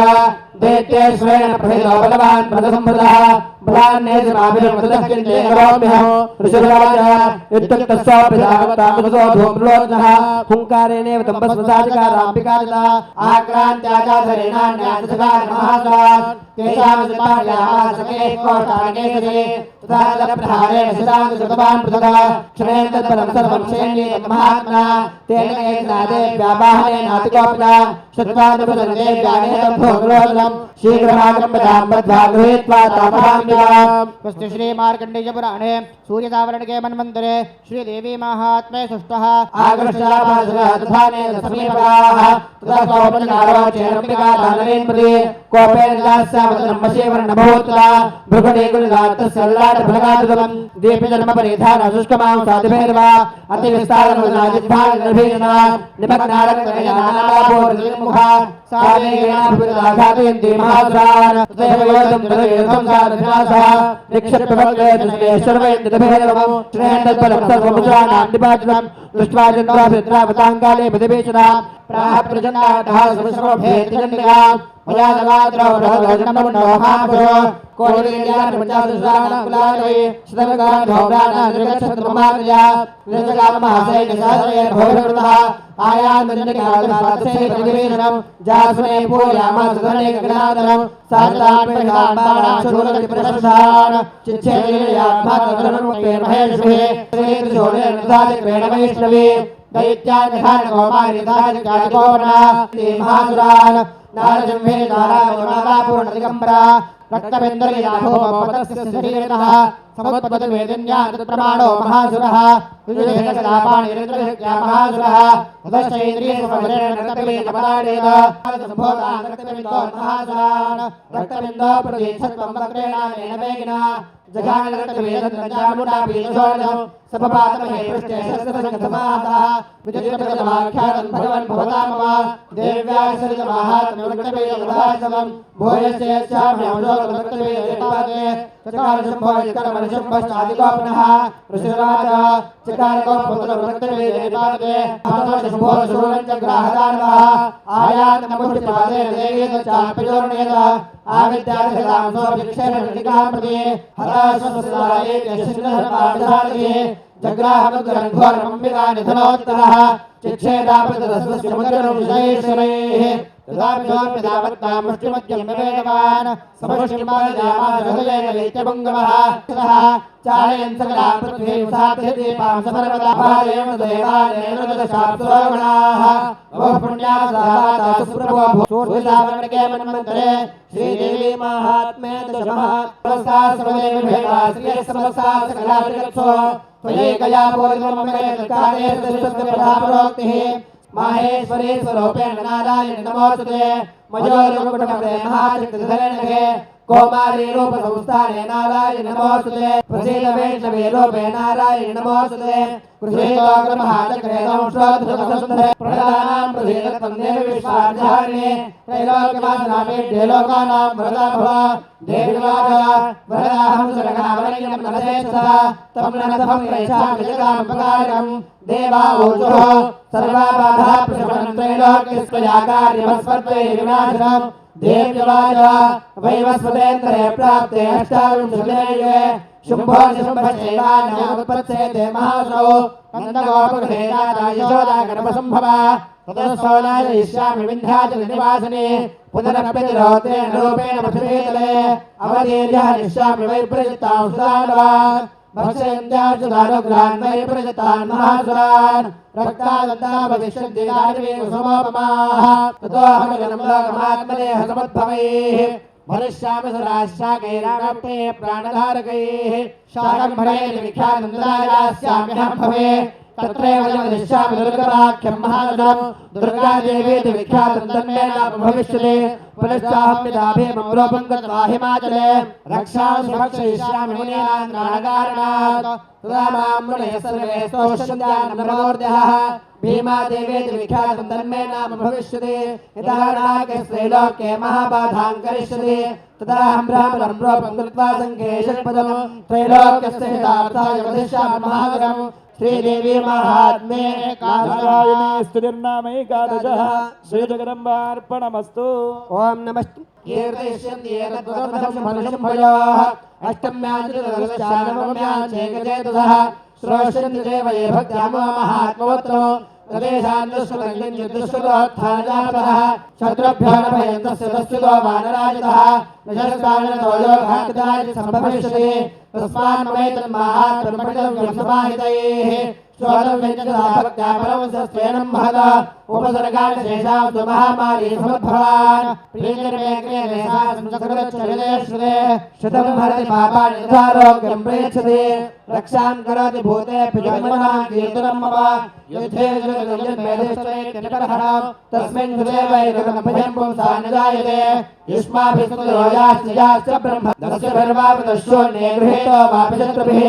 दैत्येश्वरेण प्रथितो बलवान् प्रदसंभृतः बलान्नेजमाभिर्मृतः करोम्यहं ऋषिर्वाच इत्युक्तस्य प्रजावतामुदो धूम्रोऽग्नः हुङ्कारेणेव तम्बस्वसादिकाराम्बिकादिता आक्रान्त्याजाधरेणान्यासकार्महासान् केशामसिपार्यामासके कोष्ठानकेशजे तथा तदप्रहारेण शिराङ्गसृतवान् पृथक् क्षणेन तत्परं सर्वं शैल्येन महात्मना तेन केनादेव्यावाहनेनातिकोपना शत्वानुपदनेव्यानेतभोग्रोदनं शीघ्रमागम्यतां बद्ध्वा गृहीत्वा तामहाम्याम् वस्तु श्री मार्कण्डेय पुराणे सूर्यदावरण के मन्वन्तरे श्रीदेवी महात्म्ये सुष्टः आगृष्टापासुरधाने समीपगाः तथा सौपचारोचेरम्बिका दानवेन्पति कोपेन दास्यावतनं वशीवर्णभूत्वा भृगुणीकुलगात्तस्यल्लाटफलगातुलं दीपजन्मपरिधान शुष्कमां साधिभैर्वा अतिविस्तारमुदाजिह्वानिर्भीषणा निमग्नारक्तयनानापूर्णमुखा सावेगेनाभिवृद्धाघातयन्ति महासुरान् तथैव योद्धुं जलयसंसारविनाशः निक्षिप्तवग्रेतुर्वैन्दभैरवं श्रेयन्तत्परं सर्वमुद्राणां निपातितं दृष्ट्वा चन्द्राभिद्रावताङ्काले पदभीषणा प्राह प्रजन्नाटः समश्रमभेदजन्निकाम् मया दवाद्रौ बृहद्वजनमुण्डो महापुरो कोटिर्यानपञ्चाशुसहस्राणाकुलानवै शतमगान्धौराणानिर्गच्छत्रमार्या निर्जगामहासैन्यसहस्रैर्भोरवृतः आयान्मजनिकालपात्सै प्रतिवेशनं जास्मै पूर्यामासधनेकगणादनं साजतान्परिहाम्बाणाशूलकटिप्रशंसान् चिच्छेदीर्यात्मातधनुर्मुपेर्महेश्वे श्रीत्रिशूलेर्निधादिक्रेण वैष्णवी दैत्यान्यधानगोमारिधादिकादिकोपना महासुरान् नारजम्भे नारायणापूर्णदिगम्बरा रक्तबिन्दुर्याभूमपतस्य शरीरतः समुत्पतवेदिन्या तत्प्रमाणो महासुरः विजुदेशकलापाणिरिन्द्रशक्त्या महासुरः ततश्चैन्द्रियसमरेण रक्तबीजपदाडेन सम्भोगान् रक्तबिन्दो महासुरान् रक्तबिन्दो प्रतीच्छत्वं वक्रेणानेन वेगिना जघान रक्तबीजं सपपातमहे पृष्ठे शस्त्रसंगतमातः विचित्रप्रगतमाख्यातं भगवन् भवतां मम देव्यासरितमाहात्म्यवृत्तबीजमुदासवं भूयस्येच्छाम्यंशोरक्तबीजपादे चकारशुम्भश्चरमणिशुम्भश्चादिकोपनः ऋषिराज चकारकोपपुत्रवृत्तबीजपादे शूलञ्चग्राहदानवः आयातनमुष्टिपादेन देवीतश्चाल्पयोर्णेत आविद्यार्थदां सोऽभिक्षेपणिकां प्रति हताश्वस्वस्वाये यशस्विनधर्माभिधारये जग्राहमुद्रघोरमम्बिकानिधनोत्तरः चिक्षेदापृतस्वस्यमुद्रनुषयैश्वरैः तदाप्योऽप्यदावत्तां मुष्टिमद्यं निवेदवान् समुष्टिमादयामासहृदयेन दैत्यपुङ्गवः चालयन् सकलां पृथ्वीं साध्यदीपां सपर्वतापादेव देवानेन्द्रदशाप्सुरोगणाः ओः पुण्यासदाता सुप्रभो सूर्यदावरणके मन्वन्तरे श्रीदेवी महात्म्ये दशमः सर्वदेवभेदा श्रियः सकलाश्रियत्सो त्वयैकया पूर्वमम्बरे तत्काले सदृशस्वप्रभाप्रोक्तिः माहेश्वरी स्वरूपेण नारायण नमोस्तुते मयोरुकुटमते महाशक्तिधरेणघे कौमारी रूप संस्थाने नारायण नमोस्तुते प्रसीद वैष्णवी रूपे नारायण नमोस्तुते गृहीतोग्रमहाचक्रे संश्रोधृतसुन्दरे प्रदानां प्रसीदत्वं देवी विश्वार्धारिणे त्रैलोक्यवासनापीठे लोकानां वरदा भव देवीवाचा वरदाहं शरणावरण्यं नरसेशः तं नरसहं प्रयच्छामि जगामुपकारकं देवा ऊचुः सर्वाबाधा प्रशमनं त्रैलोक्यस्त्वया कार्यमस्मद्वै विनाशनं देव्यवाच वैवस्वतेन्द्रे प्राप्ते अष्टाविंशतिः शुम्भो निशुम्भश्चैवान्योत्पत्स्यते महासौ नन्दगोपगृहे जाता यशोदा गणपसम्भवा ततः नाशयिष्यामि विन्ध्याचलनिवासिने पुनरप्यतिरोतेन रूपेण पृथिवीतले अवतीर्यः निष्यामि वैप्रजितां सुदानवान् भक्षयन्त्यार्जुदानुग्रहान् वैप्रजितान् महासुरान् रक्तादन्ता भविष्यन्ति दानवीकुसुमोपमाः ततोऽहमगनं लोकमात्मनेह समुद्भवैः भरिष्यामि सुराशाकैरारप्ते प्राणधारकैः शाकम्भरेण विख्यातन्ददायास्याम्यहं भवे तत्रैव जगदिष्यामि दुर्गमाख्यं महाजनं दुर्गादेवीति विख्यातं तन्मे नाम भविष्यति पुनश्चाहं पिता भीमं रूपं गत्वा हिमाचले रक्षांसि भक्षयिष्यामि मुनीनां कारणात् तदा मां मुनयः सर्वे स्तोष्यन्त्यान् नमोर्ध्यः भीमादेवीति विख्यातं तन्मे नाम भविष्यति यदा नागस्त्रैलोक्ये महाबाधां करिष्यति तदा अहं ब्राह्मणं रूपं कृत्वा सङ्घे षट्पदं त्रैलोक्यस्य हितार्थाय वदिष्यामि महागणम् श्रीदेवी महात्म्ये नारायणे स्तुतिर्नामैकादशः श्रीजगदम्बार्पणमस्तु ओम नमस्ते कीर्तयिष्यन्ति एतद्वदर्थमनुशुम्भयोः अष्टम्याञ्चतुर्दशानवम्याञ्चैकचेतसः श्रोष्यन्ति देव ये भक्त्या महात्मवत्रो प्रदेशान्दुष्कृतोत्थानजातः शत्रुभ्यो न भयन्तस्य तस्युतो वानराजितः नशस्तानतो योगाकृताय सम्भविष्यति तस्मान्मैतन्माहात्म्यं पठितव्यं समाहितैः स्वयं महदा उपसर्गान् शेषां महामारी समुद्भवान् श्रुतं भरति पापानि यथारोग्यं प्रेक्षते रक्षां करोति भूतेभ्यो जन्मनां कीर्तनं मम युद्धे तस्मिन् सुदेवैकं भजं पुंसा न जायते युष्माभिस्तुतिरोजाश्च ब्रह्म दस्यभिर्वापदशून्ये गृहीतो वापि शत्रुभिः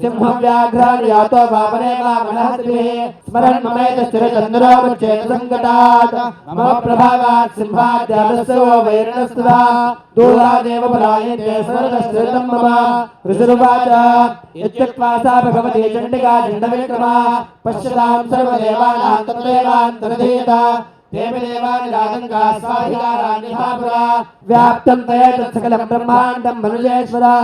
सिंहं व्याघ्रान् यातो वामने वामनहस्तिभिः स्मरन् ममैतश्चिरचन्द्रो मुच्येत सङ्कटात् मम प्रभावात् सिंहाद्यादस्यो वैरणस्तदा दूरादेव पलायन्ते स्मरतश्चिरतं मम ऋषिरुवाच इत्युक्त्वा सा भगवती चण्डिका चण्डविक्रमा पश्यतां सर्वदेवानां तत्रैवान्तर्धीयता देवी देवानि राजङ्गा स्वाधिकारान्यहापुरा व्याप्तं तया तत्सकलं ब्रह्माण्डं मनुजेश्वरा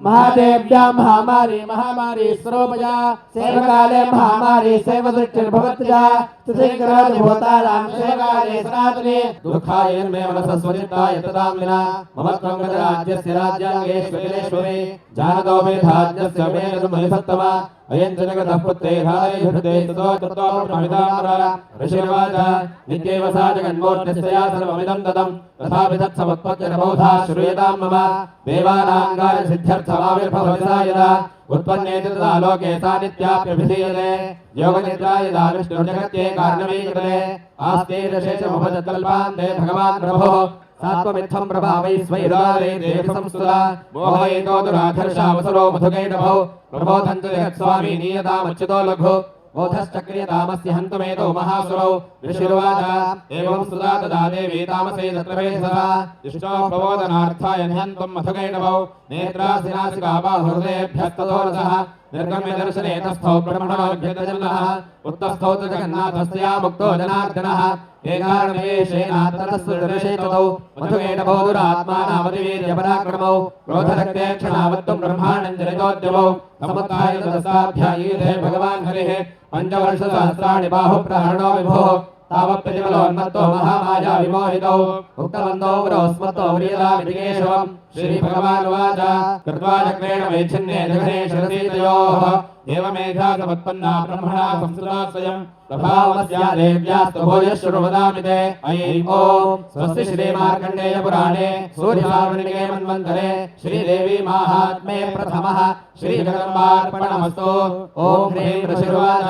महादेव्या महामारी महामारी स्वरूपजा सेवकाले महामारी सेवदृष्टिर्भवत्यजा स्तुतिकरोति भूतानां सेवकाले सनातने दुःखाय मे मनसः स्वचित्ताय तदां विना मम त्वं गजराज्यस्य राज्याङ्गेश्वरेश्वरे जानतो मेधाज्ञस्य मेनतुमयसत्तमा अयं च जगतः पुत्रेधारे भृते ततो ततो प्रमितामरा ऋषिर्वाच नित्येव सा जगन्मूर्तिस्तया सर्वमिदं ददं तथापि तत्समुत्पत्तिरबोधा श्रूयतां मम देवानाङ्गारसिद्ध्यर्थमाविर्भवति सा यदा उत्पन्नेति तदा लोके सा नित्याप्यभिधीयते योगनिद्रा यदा विष्णुर्जगत्येकार्णवीकृते आस्तेरशेषमुपजत्कल्पान्ते भगवान् प्रभुः सात्वमित्थं प्रभावै स्वैरारे देवसंस्तुला मोहयितो दुराधर्षावसरो मधुकैटभौ प्रबोधन्तु जगत्स्वामी नीयतामच्युतो लघु बोधश्चक्रियतामस्य हन्तुमेतो महासुरौ ऋषिर्वाच एवं स्तुता तदा देवी तामसे तत्र वेधसा इष्टो प्रबोधनार्थाय निहन्तुं मधुकैटभौ नेत्रासिनासिका बाहुहृदयेभ्यस्ततो रसः निर्गम्य दर्शने तस्थौ ब्रह्मणोऽभ्यजन्नः उत्तस्थौ च जगन्नाथस्या मुक्तो जनार्दनः एकारणवेशेनात्तरस्वदर्शेतौ मधुकैटभौ दुरात्मानामतिवीर्य पराक्रमौ क्रोधरक्ते क्षणावत्तं ब्रह्माण्डं जनितोद्यमौ समुत्थाय तदसाध्यायीते भगवान् हरिः पञ्चवर्षसहस्राणि बाहुप्रहरणो विभुः तावत्प्रतिफलोन्मत्तो महामाया विमोहितौ उक्तवन्तो वरोस्मत्तो व्रियतामिति केशवम् श्रीभगवानुवाच कृत्वा चक्रेण वैच्छिन्ने जघने शरसीतयोः एवमेधा समुत्पन्ना ब्रह्मणा संस्कृता स्वयं प्रभावमस्या देव्यास्तु भूयः शृणु वदामि ते ऐं ॐ स्वस्ति श्रीमार्कण्डेयपुराणे सूर्यसावर्णिके मन्वन्तरे श्रीदेवी माहात्म्ये प्रथमः श्रीजगदम्बार्पणमस्तु ॐ ह्रीं ऋषिर्वाच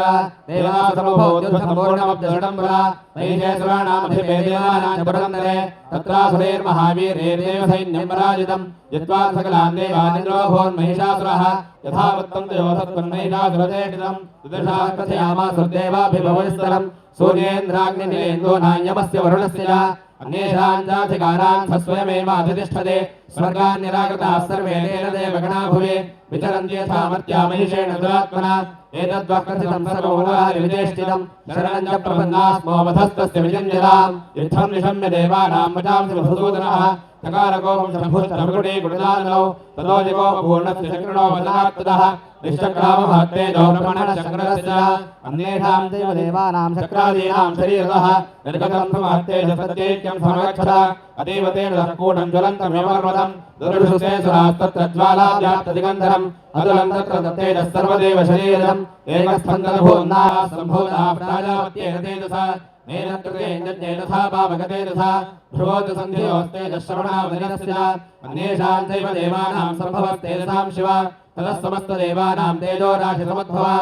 देवासमभूत्युत्थपूर्णमब्धषडम्बरा नैजेसुराणामधिपेदेवानां च पुरन्दरे तत्रासुरेर्महावीर्ये देवसैन्यं पराजितं जित्वा सकलान् देवानिन्द्रो भून्महिषासुरः यथा वृत्तं तयोधत्वन्महिषासुरचेष्टितं सुदर्शा कथयामासुर्देवाभिभवस्तरम् सूर्येन्द्राग्निनिलेन्दूनां यमस्य वरुणस्य च अन्येषाञ्चाधिकारान् स्वयमेवाधितिष्ठते स्वर्गान् निराकृताः सर्वे तेन देवगणा भुवे विचरन्ति यथा मर्त्या महिषेण दुरात्मना एतद्वक्रथितं सर्वगुणारिविचेष्टितं शरणं च प्रपन्नास्मो वधस्तस्य विजञ्जलाम् युद्धं निशम्य देवानां वचांसि मधुसूदनः चकारकोपं शम्भुश्चर्गुणे गुणदानौ ततो जिगोपपूर्णस्य चक्रणो वदनात्तदः निश्चक्रामहत्तेजो प्रमणश्चक्रस्य अन्येषां चैव देवानां चक्रादीनां शरीरतः निर्गतं समहत्तेज सत्यैक्यं समगच्छत अतीव तेन कूटं ज्वलन्तमेवपर्वतं दुर्विशुषे सुरास्तत्र ज्वालाव्याप्तदिगन्धरम् अतुलं तत्र तत्तेजः सर्वदेव शरीरम् एकस्पन्दनभून्नाः सम्भूताः प्राजापत्येन तेजसा नेनकृतेन तथा पावगते तथा ध्रुवोऽतु सन्धियोस्तेजः श्रवणावदिनस्य अन्येषां चैव देवानां सम्भवस्तेजसां शिव ततः समस्तदेवानां तेजो राशिसमुद्भवा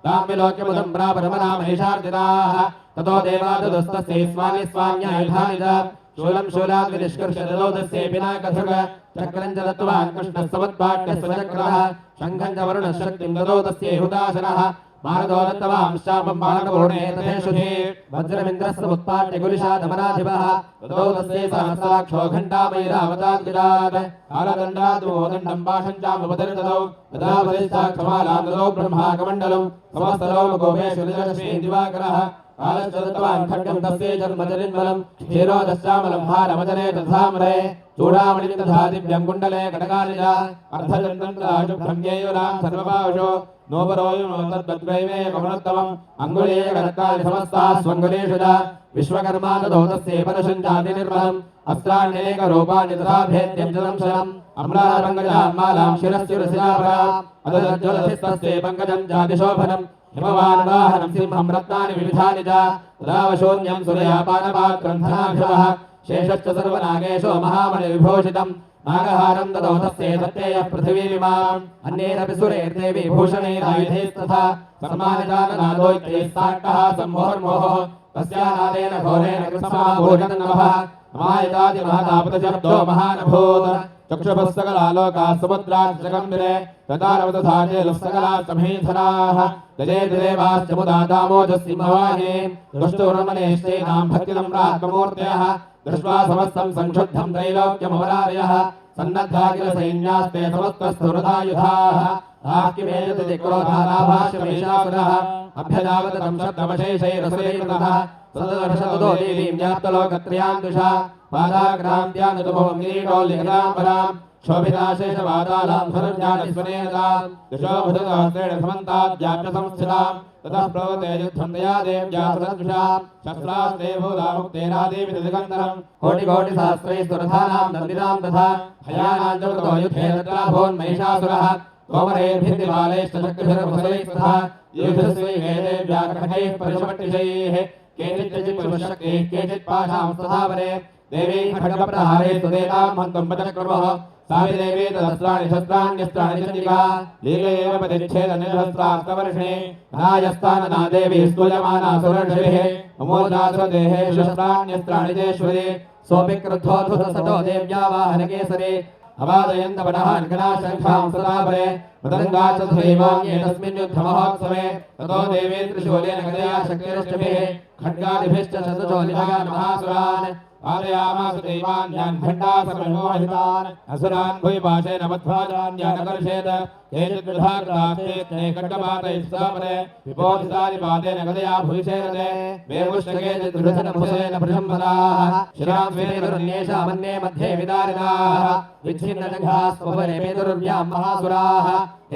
तां विलोक्यमुदं प्रापरमना महिषार्जिताः ततो देवादुस्तस्यै स्वानि स्वाम्यायुधानि च शूलं शूलाद् विनिष्कर्ष्य ददोदस्येऽपि नाकथुक चक्रं च दत्तवान् कृष्णः समुत्पाट्यस्वचक्रः शङ्खं च वरुणः शक्तिं ददोदस्यै हुताशनः मारदो दत्तवांश्चापं मानपूर्णे तथेषुधे वज्रमिन्द्रस्समुत्पाट्य कुलिशादमनाधिपः तदोदस्यै सहस्राक्षो घण्टामयिरावताद्विरात् कालदण्डाद्वोदण्डं पाशं चामुपदर्दतौ तदा बलिश्चाक्षमालां ददौ ब्रह्माकमण्डलं समस्तलोमगोपेषु निजलक्ष्मी दिवाकरः कालश्च दत्तवान् खड्गं तस्यै जन्मजनिर्मलं क्षीरोदश्चामलं हारमजने तथामरे चूडामणिं तथा दिव्यं कुण्डले कटकानि च अर्धचन्द्रं शुभ्रं येयुरां सर्वपाशो नोपरोयुनो तद्वद्वैमेकमनुत्तमम् अङ्गुलीयकनकानि समस्ताः स्वङ्गुलीषु च विश्वकर्मा ददौ तस्यै परशुञ्चाति निर्मलम् अस्त्राण्यनेकरूपाणि तथा भेद्यं च संशयम् अम्लारपङ्कजां मालां शिरस्युरसिराभराम् अदज्ज्वलधिस्तस्यै पङ्कजं चातिशोभनम् हिमवान् वाहनं सिंहं रत्नानि विविधानि च तदावशून्यं सुरयापानपात्रं धनाभिवः शेषश्च सर्वनागेशो महामणिविभूषितम् नागहारं ददौ तस्यै दत्तेयः पृथिवीमिमाम् अन्यैरपि सुरैर्देवी भूषणैरायुधैस्तथा सम्मानिताननादो इत्यैः साट्टः सम्मोहर्मोहः तस्यानादेन घोरेण कृत्स्माभूषणनभः मायितादिमहतापतशब्दो महानभूत् चक्षुपुस्तकलालोकाः समुद्राश्चकम्बिरे तदारवतधाजेलुस्तकलाश्चमहीधराः दजेदेवाश्च मुदा दामोजसिंहवाहे दुष्टुर्मनेश्चैनां भक्तिनम्रात्ममूर्तयः दृष्ट्वा समस्तं संक्षुब्धं त्रैलोक्यमवरार्यः सन्नद्धा किल सैन्यास्ते समस्तस्थुरदायुधाः आकिमेजति क्रोधालाभाष्यमैषासुरः अभ्यजावत तं शब्दमशेषैरसुरैर्तः तदर्शतो देवीं व्याप्तलोकत्रयां दुषा पादाग्रान्त्यानुतुभवं नीटोल्लिखिलाम्बरां शोभिताशेषवादालां धनुर्जानिस्वनेतां दिशो भुजगास्त्रेण समन्ताद्याप्य संस्थितां ततः प्लवते युद्धं दया देव्या सदृशां शस्त्रास्ते भूलामुक्तेनादेवि दिगन्धरं कोटिकोटिसहस्रैस्तुरथानां दन्दिनां तथा हयानां च कृतो युद्धे तत्राभोन्महिषासुरः कोमरेर्भिर्दिवालैश्च शक्तिभिर्मुसलैस्तथा युद्धस्वैवेदेव्या कटकैः परिशपट्टिशैः केचिच्चित्पुरुषशक्तिः केचित् पाशांस्तथापरे देवी खड्गप्रहारे सुदेतां हन्तुं पचक्रमः सापि देवी तदस्त्राणि शस्त्राण्यस्त्राणि चण्डिका लीलयेव प्रतिच्छेदनिर्हस्त्रास्तवर्षे नायस्तानना देवी स्तूयमाना सुरर्षिभिः ममोदासुदेहे शस्त्राण्यस्त्राणि चेश्वरी सोऽपि क्रुद्धोऽधुतसतो देव्या वाहनकेसरे अवादयन्तपटहान् गणाशङ्खां सदापरे मदङ्गाचध्वैवान्ये तस्मिन् युद्धमहोत्सवे ततो देवी त्रिशूलेन गदया शक्तिरष्टभिः खड्गादिभिश्च शतचोलिभान् महासुरान् पादयामास दैवान्यान् खण्डासर्वमोहितान् असुरान् भुविपाशेन मध्वाजान्यानकर्षेत् केचिद्विधाकृतास्ते खड्गपातैस्तापरे विबोधितानि पादेन गदया भुविषेरते वेमुष्टकेचिद्विधनमुसेन प्रशंसदाः शिरां स्वेरुर्न्येषामन्ये मध्ये विदारिताः विच्छिन्नजङ्घाः स्वपरे मेदुर्व्यां महासुराः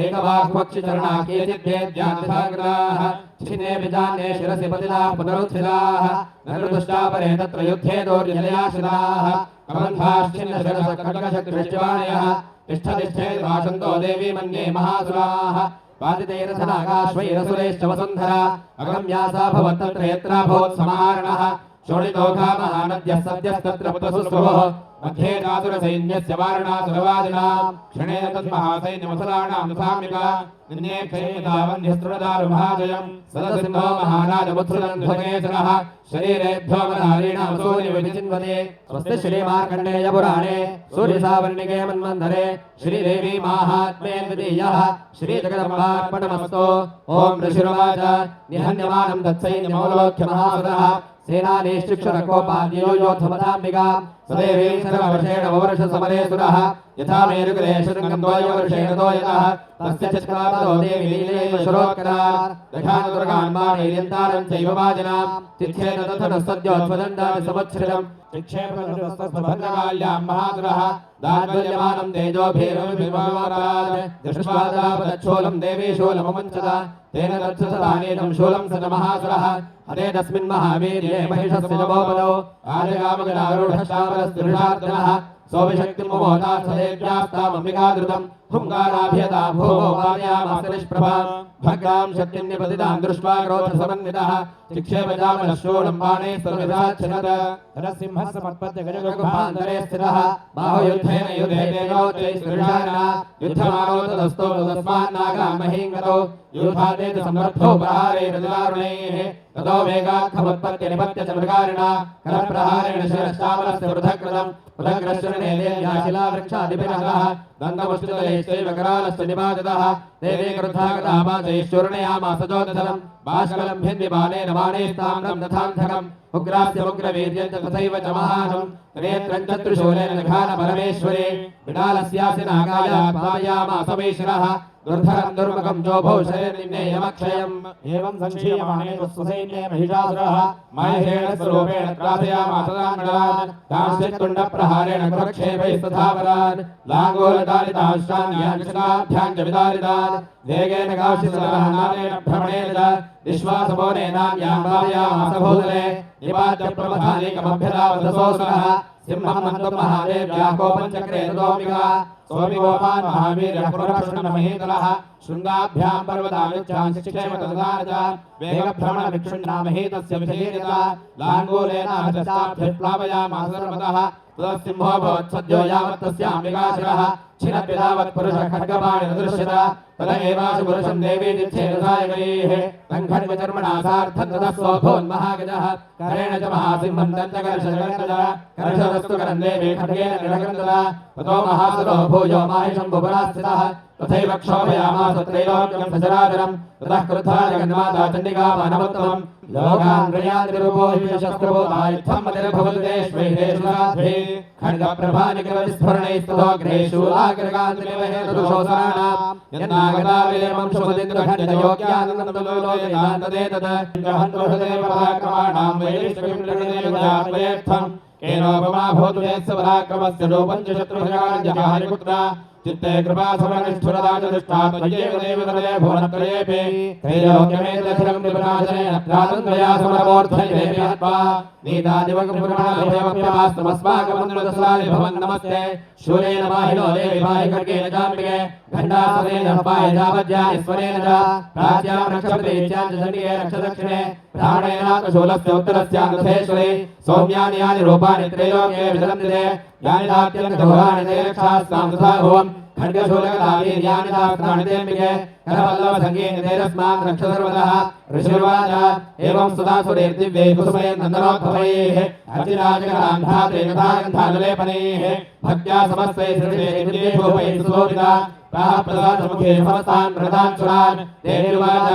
एकवाक्पक्षिचरणा केचिद्भेद्यान्विधाकृताः छिन्ने विजान्ये शिरसि पतिताः पुनरुत्थिताः नरदुष्टापरे तत्र युद्धे दौर्यजयाश्रिताः कबन्धाश्चिन्नशिरसः खड्गशक्तिभिश्चवाणयः तिष्ठतिष्ठेति भाषन्तो देवी मन्ये महासुराः पातितैरथनागाश्वैरसुरैश्च वसुन्धरा अगम्यासा भवत्तत्र यत्राभूत् समाहरणः शोणितोखामहानद्यः सद्यस्तत्र पुतसुस्वः मध्ये चातुरसैन्यस्य वारणासुरवादिनां क्षणेन तन्महासैन्यमुसलाणां सामिका निन्ये क्षयितावन्ध्यस्तृणदारुमहाजयम् सदसिंहो महानादमुत्सृतन्ध्वकेसरः शरीरेभ्यो मनारीणां सूर्यविचिन्वते स्वस्ति श्रीमार्कण्डेयपुराणे सूर्यसावर्णिके मन्वन्तरे श्रीदेवी माहात्म्ये द्वितीयः श्रीजगदम्बार्पणमस्तु ॐ ऋषिरुवाच निहन्यमानं तत्सैन्यमवलोक्य महासुरः सेनानीश्चिक्षुरकोपान्योयोद्धमताम्बिका सदेवीं सर्ववर्षेण ववर्षसमरे सुरः यथा मेरुकुले शृङ्गं द्वयोवर्षेण तोयतः तस्य चित्कापदो देवी लीलयैव शुरोत्करान् दशानुदुर्गान्मानैर्यन्तारं चैव वाजिनां चिच्छेन तथनस्तद्योत्वदण्डानि समुच्छ्रितम् चिक्षेपदुस्तभद्रकाल्यां महासुरः दाद्वल्यमानं तेजोभिर्विभवारात् दृष्ट्वादापदच्छूलं देवी शूलममुञ्चत तेन तच्छसदानेनं शूलं स च महासुरः हरे तस्मिन् महावीर्ये महिषस्य जवोपदौ आजगामगणारूढश्रावरस्तिरुषार्दनः सौभिशक्तिममोदार्थदेव्यास्तामम्बिकाधृतम् हुङ्काराभ्यता भूमो वार्यामास निष्प्रभां भग्रां शक्तिन्निपतितां दृष्ट्वा क्रोधसमन्वितः चिक्षेपजामलशूलं बाणे स्तुर्विधाच्छिनत् नरसिंहस्समत्पद्य गजगुहान्तरे स्थितः बाहुयुद्धेन युधे तेजोच्चैस्त्रिषाणः युद्धमानो तदस्तो तस्मान्नागां महीङ्गतौ यूथादेत समर्थो प्रहारैर्दिलारुणैः ततो वेगात्खमुत्पत्य निपत्य च मृगारिणा करप्रहारेण शिरश्चामलस्य पृथक्कृतम् पृथग्रश्वरणे देव्या शिलावृक्षादिभिनः दन्तमुष्टितलैश्चैव करालस्य निपातितः देवी क्रुद्धागता पाचैश्चूर्णयामास ज्योतिषम् बाष्कलं भिन्दिबालेन बाणैस्ताम्रं तथान्धकम् उग्रास्यमुग्रवीर्यं च तथैव च महानम् नेत्रं च त्रिशूलेन निघान परमेश्वरे विडालस्यासि नागायात् पायामास वैशिरः दुर्धरं दुर्मुखं जोभौ शरीरनिम्नेयमक्षयम् एवं संक्षीयमाणे स्वसैन्ये महिषासुरः महेण स्वरूपेण त्रासयामास तान्मण्डलान् कांश्चित्तुण्डप्रहारेण कुरुक्षेपैस्तथावरान् लाङ्गोलताडिताश्चान्यान् विशदाभ्यां च विदारितान् वेगेन कांश्चित्तनादेन भ्रमणेन च विश्वासपोनेनां यां भावयामास भूतले निपात्य प्रमथानेकमभ्यदावदसोऽसुरः सिंहं मन्दं महादेव्या कोपं चक्रे ततोऽम्बिका सोऽपिगोपान् महावीर्यः पुरप्रश्नमहीतलः शृङ्गाभ्यां पर्वतानुच्चान् शिक्षेम तददान च वेगभ्रमणविक्षुण्णामहीतस्य विधीरिता लाङ्गूलेन हस्ताभ्यप्लावयामास सर्वतः ततः भवत्सद्यो यावत् तस्याम्बिकाशिरः छिन्नद्विधावत् पुरुषः खड्गपाणिन दृश्यत तद एवाशु पुरुषं देवी चिच्छेदसायकैः तं खड्गचर्मणा सार्धं ततः सोऽभून्महागजः करेण च महासिंहं दन्तकर्षकर्षज कर्षदस्तु करं देवी खड्गेन निरकन्दत ततो महासुरो भूयो माहिषं बुभुरास्थितः तथैव क्षोभयामास त्रैलोक्यं सचराचरं ततः क्रुद्धा जगन्माता चण्डिकापानमुत्तमं लोकान्द्रयाद्रिरूपो हि शस्त्रभूतायुद्धं मतिर्भवद्देश्वैरेष्वराध्वे खड्गप्रभानिकरविस्फुरणैस्तथोऽग्रेषूलाग्रगान्तिनिवहेतुशोसराणां यन्नागता विलेमं शुभदिन्द्रखण्डयोग्यानन्दतुलोयनान्ददेतत् वैश्वविम्लगदेवयात्मयेत्थं केनोपमा भूतु यत्सवराक्रमस्य रूपं च शत्रुभयार्यहारिपुत्रा चित्ते कृपा समनिष्ठुरदाचदुष्टा त्वयैव देवतले भुवनत्रयेऽपि त्रैलोक्यमेतदखिलं विपनाशनेन प्रातन्त्वया समरमूर्धन्येऽपि हत्वा नीतादिवगपुराणभयमप्यमास्तमस्माकमन्त्रदस्लानि भवन् नमस्ते शूलेन माहिनो देवि माहि खड्गेन चाम्बिके घण्टासनेन पायजावज्यानिस्वरेण च प्राच्यां रक्षपतिच्यां च चण्डिके रक्षदक्षिणे प्राणेनात्मशूलस्य उत्तरस्यान्धेश्वरे सौम्यानि यानि रूपाणि त्रैलोक्ये विचरन्ति यानि दाप्यन्तघोराणि ते रक्षास्तां तथा भुवम् खड्गशूलगदावीर्याणि दास्त्राणि तेऽम्बिके करपल्लवसङ्गीनि तेरस्मान् रक्ष सर्वतः ऋषिर्वाच एवं सुधासुरेर्दिव्यै कुसुमैः नन्दनोद्भवैः अर्चिराजगरान्धात्रे गन्धालेपनैः भक्त्या समस्तैः श्रीदेवीभूपैः सुशोभिता प्रसादमुखे समस्तान् प्रदान् सुरान् देवीर्वाच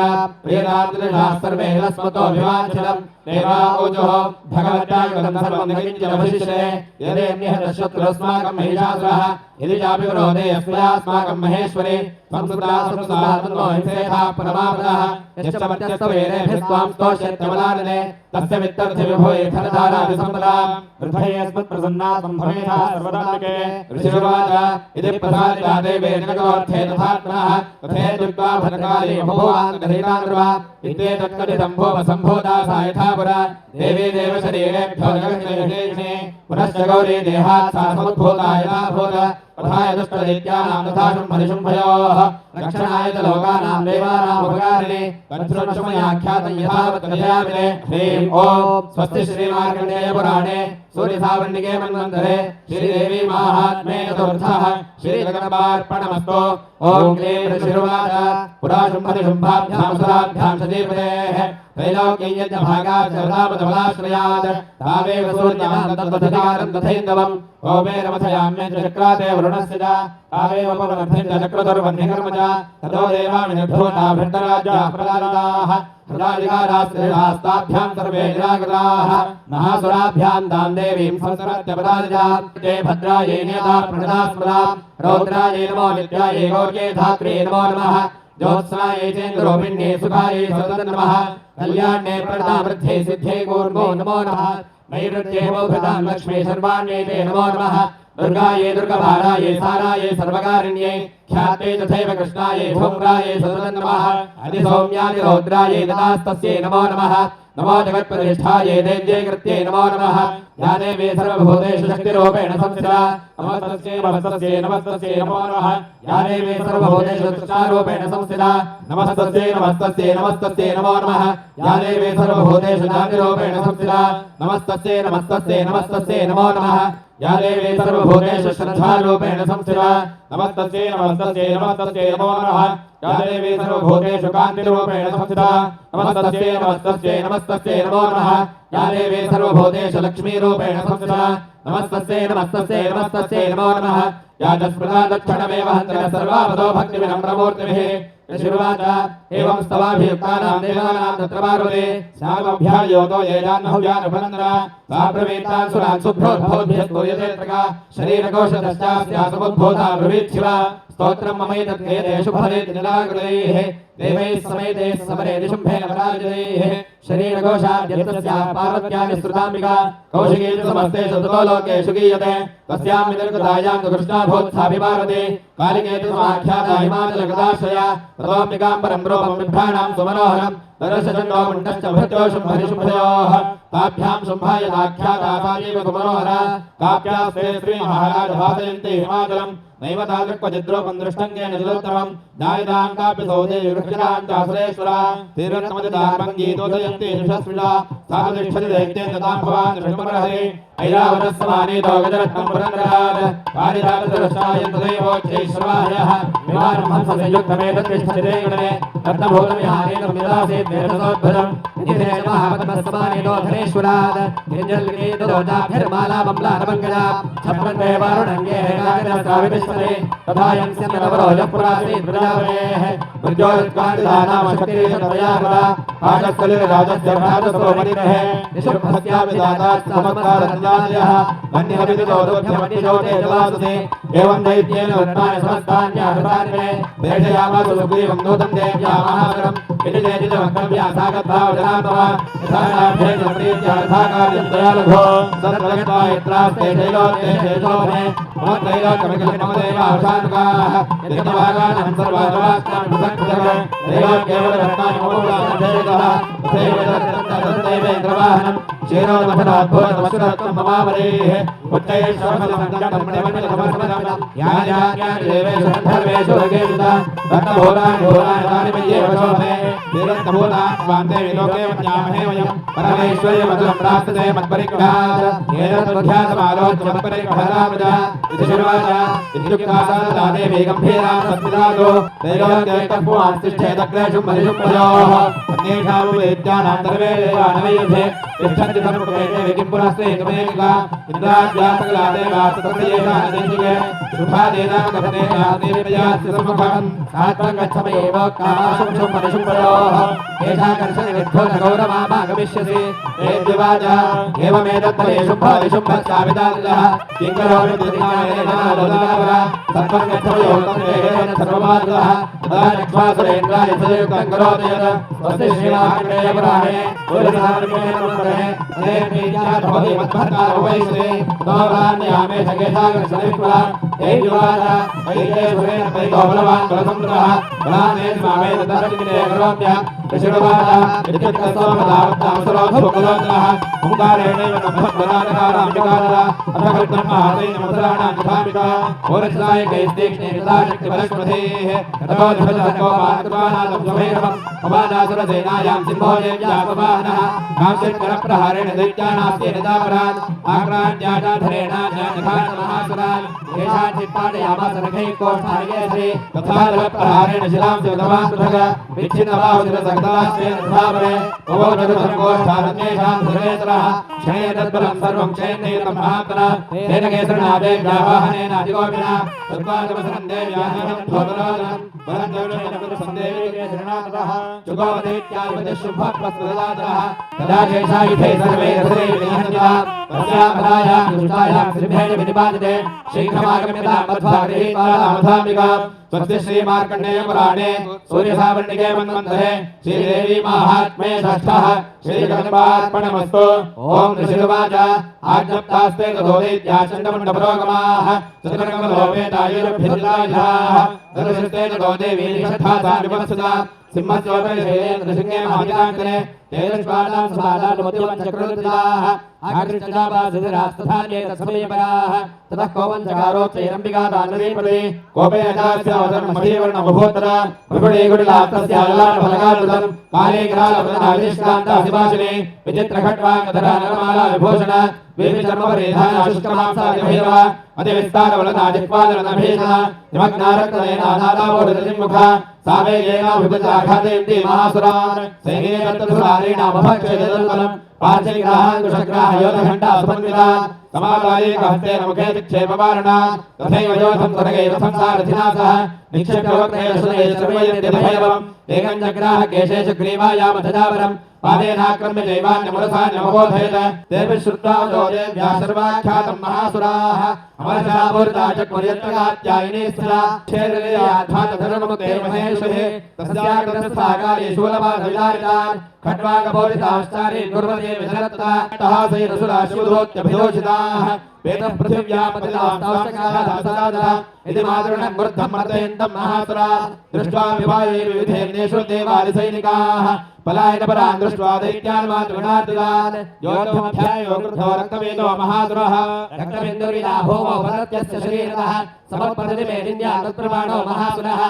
प्रियदात्रिणाः सर्वे रस्मतोऽभिवाञ्छितम् देवा ऊजुः भगवत्यागतं सर्वं न किञ्चिदवशिष्यते यदेन्यः शत्रुरस्माकं महिषासुरः यदि चापि विरोधे अस्मयास्माकं महेश्वरे संस्कृताः परमापदः यश्च मत्यस्तवेरेभिस्त्वां स्तोष्यत्यमलानने तस्य वित्तस्य विभोये धनधाराभिसम्पदां वृद्धयेऽस्मत्प्रसन्नाः सम्भवेथा सर्वदाम्बिके ऋषिर्वाच इति प्रसादिता देवे जगदोऽर्थे तथात्मनः तथेत्युक्त्वा भद्रकाली बभूवान् गृहीतान्वा इत्ते तत्कथितं भूम सम्भूता सा यथा पुरा देवी देवशरीरेभ्यो जगन्निर्देशिने पुनश्च गौरी देहात् सा समुद्भूता यथा भूत तथाय दुष्टदैत्यानां तथा शुम्भनिशुम्भयोः रक्षणाय च लोकानां देवानाम् उपकारिणे तच्छृण्वमयाख्यातं यथावत् कथयामि ह्रीं ॐ स्वस्ति श्रीमार्कण्डेयपुराणे सूर्यसावर्णिके मन्वन्तरे श्रीदेवी माहात्म्ये चतुर्थः श्रीजगन्नाथार्पणमस्तु ॐ क्लीं ऋषिर्वाच पुरा शुम्भनिशुम्भाभ्यां सुराभ्यां च सजीवतेः त्रैलोक्ययज्ञभागात् सर्वदापदबलाश्रयात् तावेव सूर्यमान् तद्वधिकारं तथैन्दवम् ओमेरमथयाम्ये चक्राते वरुणस्य च तावेव पवनर्थं च चक्रधुर्वह्निकर्म च ततो देवानि निर्धूताभृतराज्याः प्रदारिताः प्रदारिकारास्त्रिरास्ताभ्यां सर्वे निराकृताः महासुराभ्यां तां देवीं संसरत्यपदारिजा ते भद्रायै नियता प्रणदा स्मृता रौद्रायै नमो नित्यायै गौर्यै धात्रे नमो नमः ज्योत्स्नायै चेन्द्रोपिण्ये सुखायै सततं नमः कल्याण्ये प्रणदामृद्धे सिद्धे कूर्मो नमो नमः नैऋत्ये मौभृतां लक्ष्मी सर्वाण्यै ते नमो नमः दुर्गायै दुर्गभारायै सारायै सर्वकारिण्यै ख्याते तथैव कृष्णायै धूम्रायै सततं नमः अधिसौम्याय रौद्रायै ददास्तस्यै नमो नमः नमो जगत्प्रतिष्ठायै देव्यै कृत्यै नमो नमः या देवी सर्वभूतेषु शक्तिरूपेण संस्थिता नमस्तस्यै नमस्तस्यै नमो नमः या देवी सर्वभूतेषु कृष्णारूपेण संस्थिता नमस्तस्यै नमो नमः या देवी सर्वभूतेषु ज्ञानिरूपेण संस्थिता नमस्तस्यै नमो नमः या देवी सर्वभूतेषु श्रद्धारूपेण संस्थिता नमस्तस्यै नमो नमः या देवी सर्वभूतेषु कान्तिरूपेण संस्थिता नमस्तस्यै नमो नमः या देवी सर्वभूतेषु लक्ष्मीरूपेण संस्थिता नमस्तस्यै नमो नमः या जस्मृता दक्षिणमेव हन्त्रिः सर्वापदो भक्तिविनम्रमूर्तिभिः ऋषिर्वाच एवं स्तवाभियुक्तानां देवानां तत्र पार्वती श्यामभ्यायोतो ये जाह्नव्यानुपनन्दना सा प्रवीतान् सुरान् शुभ्रोद्भवद्भ्यः स्तूयते त्रका शरीरकोशदश्चास्या समुद्भूता ब्रवीत् शिवा स्तोत्रं ममैतद्वेदेषु फलेति निराकृतैः देवैः समेतैः समरे निशुम्भेन पराजितैः शरीरकोशाद्यस्तस्याः पार्वत्या निःसृताम्बिका कौशिकीषु समस्तेषु ततो लोकेषु गीयते तस्यां विनिर्गतायां तु कृष्णा भूत्सापि पार्वती कालिकेतु समाख्याता हिमाचलगदाश्रया ततोऽम्बिकां परं रूपं बिभ्राणां सुमनोहरं दर्शचण्डो मुण्डश्च भृत्यो शुम्भरिशुम्भयोः ताभ्यां शुम्भाय दाख्याता सायैव सुमनोहरा ताभ्यास्ते श्रीमहाराज भासयन्ति हिमाचलं नैव तादृक्वचिद्रूपं दृष्टं केन जलोत्तमं दायिदां कापि सौदे विवृक्षितां चासुरेश्वरा तीर्थमदिदार्भङ्गीतोदयन्ति यशस्विना साधुतिष्ठति दैत्येन तां भवान् ऋषमर्हति ऐरावतस्समानीतो गजरत्नं पुरन्दरात् पारिजातदृष्टायं तदैवोच्चैश्रवायः विमानं हंससंयुक्तमेतत्तिष्ठति ते गणे रत्नभूतविहारेण विदासेत् वेदसोद्भजम् इति ते नमः पद्मस्समानीतो धनेश्वरात् गिरिञ्जल्लिनीतदोजाभिर्मालामम्लानमङ्गला छप्रन्ते वारुणङ्गे हेकाग्रस्रावितिष्ठति तथा यंस्यन्नवरोजः पुरासीत् प्रजापतेः मृत्योरुत्कान्तिदानामशक्तिरेशत्वया कृता पाशस्थलिर्राजस्य भ्रातस्तो मणिरेः निशुम्भस्यापि दातात् समत्कारतन्यादयः मन्यभिदितोदोभ्यमन्यजोते जलासुते एवं दैत्येन रत्नानि समस्तान्याहृतानि मे प्रेषयामासु सुग्रीवं दूतं देव्या महाबलम् इति चेतितमक्रम्या सागद्भावजनात्मवा यथानाभ्येन प्रीत्या यथाकार्यं दयालुभो सद्गत्वा यत्रास्ते शैलोक्ते शेषोभे मोत्रैलोक्यमिकलिमदेव अवशानुकाः यज्ञभागानां सर्वाजवास्तान् पृथक् पृथक् त्रैलोक्येवलरत्नानि ममूलासञ्चयितः तथैव तत्रैवेन्द्रवाहनं क्षीरोदमथनाद्भुतमसुरत्वं ममावलेः उच्चैश्वरमलमण्डलमण्डलमण्डलमसमदं यान्यान्यानि देवेषु गन्धर्वेषु रगेषुता रत्नभूतानि भूतानि तानि मय्ये वशोभे तीरत्नभूतानि स्वान्ते विलोके वन्यामहे वयं परमेश्वर्यमतुलं प्राप्तते मत्परिग्रहात् एतद्वध्यासमालोच्य मत्परिग्रहरामजा इति शुरुवाच इत्युक्तासारदा देवी गम्भीरा तस्मिदादो त्रैलोक्यैकः पुमांस्तिष्ठेदग्रेषु मरिषुम्भयोः अन्येषामुपेत्यानां सर्वे देवानवयुधे तिष्ठन्ति सर्वप्रभेते किं पुनस्ते तुमेका इन्द्राज्या सकला देवा तत्रयेषा देशिके शुभादेना कथने नादेवयास्य सम्मुखम् सात्वं गच्छमेव कामाशुं परिशुम्भयोः एषा कर्षणि विद्धोषगौरवामा गमिष्यसि एद्युवाच एवमेतत्तरे शुम्भविशुम्भश्चाविदादिलः किं करोमि प्रतिज्ञानेनादोदावरा सत्वं गच्छमयोः तत्रेण सर्वमादिलः तदा चक्ष्वासुरेन्द्राय सयुक्तं करोति यत् स्वस्ति श्रीमहागणेशपुराणे पुरुषार्पणेन प्रहारेण दैत्यानास्तेन दापरान् आक्रान्त्याधाधरेण महासुरान् केशाचित्पादयामासनखैकोष्ठानगेसरे तथा प्रहारेण शिलां शिवतमान् पृथगा विच्छिन्नबाहुजलसगदास्तेन भवोजलसर्गोष्ठानन्येषां सर्वेतरः क्षयेतद्बलं सर्वं क्षयेन्नेतं महात्मना तेन केसरिणा देव्यावाहनेन अधिगोपिना तद्वादवसनं देव्याहनं भोगराजनं वरन्दोषणसन्देवी केसरिणा ततः शुभोपदेशुभप्रस्वदातः तदा शेषायुधे सर्वे रसरे विनिहन्ता तस्यां पदायां दुष्टायां श्रीभेण विनिपातिते शीघ्रमागम्यतां मध्वागृहीत्वामधामिका स्वस्ति श्रीमार्कण्डेय पुराणे सूर्यसावर्णिके मन्वन्तरे श्रीदेवी माहात्म्ये षष्ठः श्रीगणपार्पणमस्तु ओम ऋषिरुवाच आज्ञप्तास्ते तदोदैत्याचण्डमण्डपरोगमाः चतुर्गमलोपेतायुर्भिर्लायुधाः दर्शस्ते तदो देवी षष्ठासा विपत्सदा सिंहस्योपरिशैलेन्द्रसिंहे महादिकान्तरे तेजस्वादां समादानमुद्यमं चक्रवृत्तिदाः आकृष्टजापासिधिरास्तथान्ये तत्समयपराः ततः कोपञ्चकारोच्चैरम्बिका दानवीपदे कोपे अजास्य अवतरणमधीवर्णमभूत्तरा विपुडीकुटिलास्तस्याललाटफलकालृतं काले करालवदनाविनिष्कान्तासिभाषिणे विचित्रखट्वाङ्गधरा नरमाला विभूषण वेविचर्मपरिधानाशुष्कमांसादिभैरव अतिविस्तारवलनाजिह्वादनभीषण निमग्नारक्तनेनानादावोदतिमुखा सावेगेनाभिपदाघातयन्ति महासुरान् सैगे तत्तुलारेणामभक्षयदल्बलं पार्श्वग्राहाङ्कुशग्राहयोधघण्टा सुमन्विता समादायेकहस्तेन मुखे चिक्षेपवारणा तथैव योधं त्वरगैव संसारथिना सह निक्षेप्यवक्त्रेण सुरेण सर्वयन्ति भैरवम् एकं जग्राह केशेषु ग्रीवायामथजावरम् पादेनाक्रम्य जैवान्यमुरसान्यमबोधयत तेभिः श्रुत्वा देव्याः सर्वाख्यातं महासुराः अमरशापूर्ताचक्वर्यत्तगात्यायिनी स्थिरा क्षेत्रलीयाध्वातधर्ममुक्तेर्महेश्वरे तस्याकृतस्थाकाले शूलपादविदारितान् खड्वाङ्गबोधिताश्चारीन् कुर्वते विधरत्ता तहासैरसुराशूलोत्यभिदोषिताः वेदः पृथिव्यापतिलाष्टावशकाः इति मातृणं वृद्धं मर्दयन्तं महासुरा दृष्ट्वा विवाहैर्विविधेर्नेषु देवादिसैनिकाः पलायनपरान् दृष्ट्वा दैत्यान् मातृगणार्दितान् योद्धमध्यायो क्रुद्धो रक्तवेदो महासुरः रक्तबिन्दुर्विदा भौमो भरत्यस्य शरीरतः समत्प्रतिमेदिन्या तत्प्रमाणो महासुरः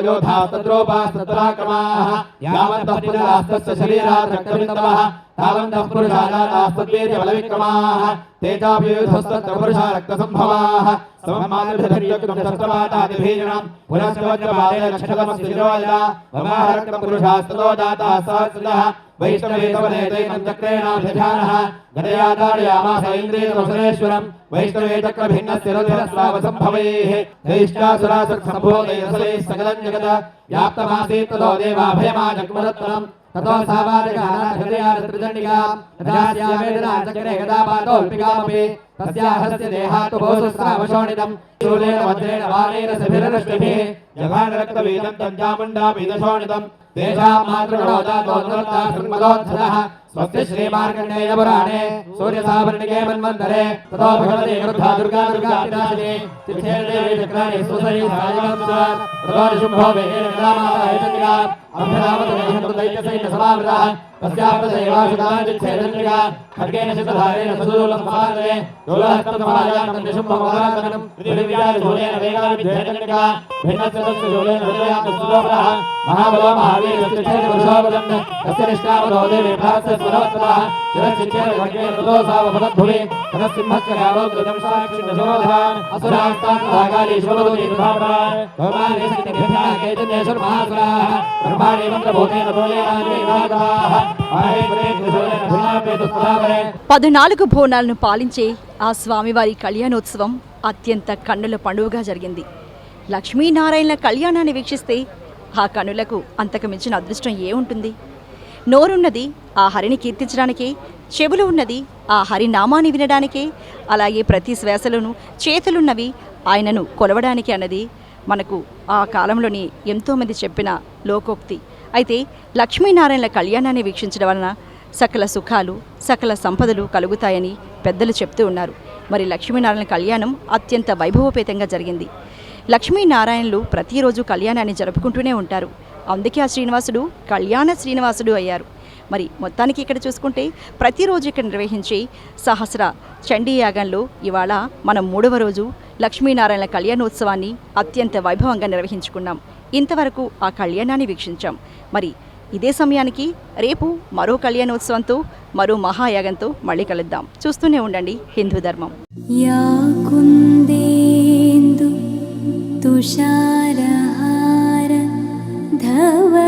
योधास्तद्रोपास्तत्राक्रमाः यावन्तः पुनरास्तस्य शरीरात् रक्तबिन्दवः तावन्तः पुरुषाजातास्तद्वीर्यबलविक्रमाः तेजाभियुधस्तत्र पुरुषा रक्तसम्भवाः सममादिभिर्युक्तमस्तमातादिभीषणं पुनश्चवज्रपादेन नक्षत्रमस्तिरोयदा वमाहरक्तपुरुषास्ततो जाताः सहस्रतः वैष्णवेतवनेतैनं चक्रेणाभिधानः गदयादाडयामास इन्द्रियमसुरेश्वरं वैष्णवे चक्रभिन्नस्य रुधिरस्वावसम्भवैः दैष्टासुरासक्सम्भोदैरसलैः सकलं जगत् व्याप्तमासीत् ततो देवाभयमाजग्मदत्तरम् ततो सावादिकानाथहृदयारत्रिदण्डिका तदास्यावेदना चक्रे गदापातोऽल्पिकामपि तस्याहस्य देहातु बहुसहस्रावशोणितं शूलेन वज्रेण बाणेन सभिरनष्टिभिः जघानरक्तवीदं तञ्जामुण्डापीदशोणितं तेषां मातृगणोदातोन्नोत्तासन्मदोत्थदः स्वस्ति श्रीमार्कण्डेयपुराणे सूर्यसावर्णिके मन्वन्तरे ततो भगवते वृद्धा दुर्गा दुर्गापिनाशिनी तिथेर्देवी चक्राणि सुसरी सायवंसान् ततो निशुम्भो वेगेन गदामाता चन्द्रिका अभ्यधावतदैत्यसैन्यसमावृतः तस्यापदैवाशुदाचिच्छेदन्द्रिका खड्गेन शितधारेण सदूलं समादरे दोलहस्तसमायां निशुम्भमोदानम् पृथिव्यादिशूलेन वेगाविद्धेदण्डिका भिन्नस्य तस्य शूलेन हृदयान्तस्तुलोपरः महाबलो महावीरस्य चेतपुरुषोपदन् तस्य निष्कामतो देवी प्रास्य स्वरवत्तरः शिरश्चिच्छेद खड्गेन ततो सावपदद्भुवि ततः सिंहस्य गावोग्रतं साक्षिण्यशोधान् असुरास्तात्मधाकाली शिवभूति दुधावरान् भगवानेशक्तिभिर्भ्यः केतन्येश्वर महासुराः ब्रह्माणि मंत्रभूतेन तोलेनानिवेदाः 14 బోనాలను పాలించే ఆ స్వామివారి కళ్యాణోత్సవం అత్యంత కన్నుల పండుగగా జరిగింది. లక్ష్మీనారాయణల కళ్యాణాన్ని వీక్షిస్తే ఆ కన్నులకు అంతకు మించిన అదృష్టం ఏముంటుంది? నోరున్నది ఆ హరిని కీర్తించడానికే, చెవులు ఉన్నది ఆ హరి నామాన్ని వినడానికే, అలాగే ప్రతి శ్వాసలోనూ చేతులున్నవి ఆయనను కొలవడానికి అన్నది మనకు ఆ కాలంలోని ఎంతోమంది చెప్పిన లోకోక్తి. అయితే లక్ష్మీనారాయణల కళ్యాణాన్ని వీక్షించడం వలన సకల సుఖాలు సకల సంపదలు కలుగుతాయని పెద్దలు చెప్తూ ఉన్నారు. మరి లక్ష్మీనారాయణ కళ్యాణం అత్యంత వైభవోపేతంగా జరిగింది. లక్ష్మీనారాయణలు ప్రతిరోజు కళ్యాణాన్ని జరుపుకుంటూనే ఉంటారు. అందుకే ఆ శ్రీనివాసుడు కళ్యాణ శ్రీనివాసుడు అయ్యారు. మరి మొత్తానికి ఇక్కడ చూసుకుంటే ప్రతిరోజు ఇక్కడ నిర్వహించే సహస్ర చండీ యాగంలో ఇవాళ మనం 3వ రోజు లక్ష్మీనారాయణ కళ్యాణోత్సవాన్ని అత్యంత వైభవంగా నిర్వహించుకున్నాం. ఇంతవరకు ఆ కళ్యాణాన్ని వీక్షించాం. మరి ఇదే సమయానికి రేపు మరో కళ్యాణోత్సవంతో మరో మహాయాగంతో మళ్ళీ కలుద్దాం. చూస్తూనే ఉండండి హిందూ ధర్మం. तुषारहार धवल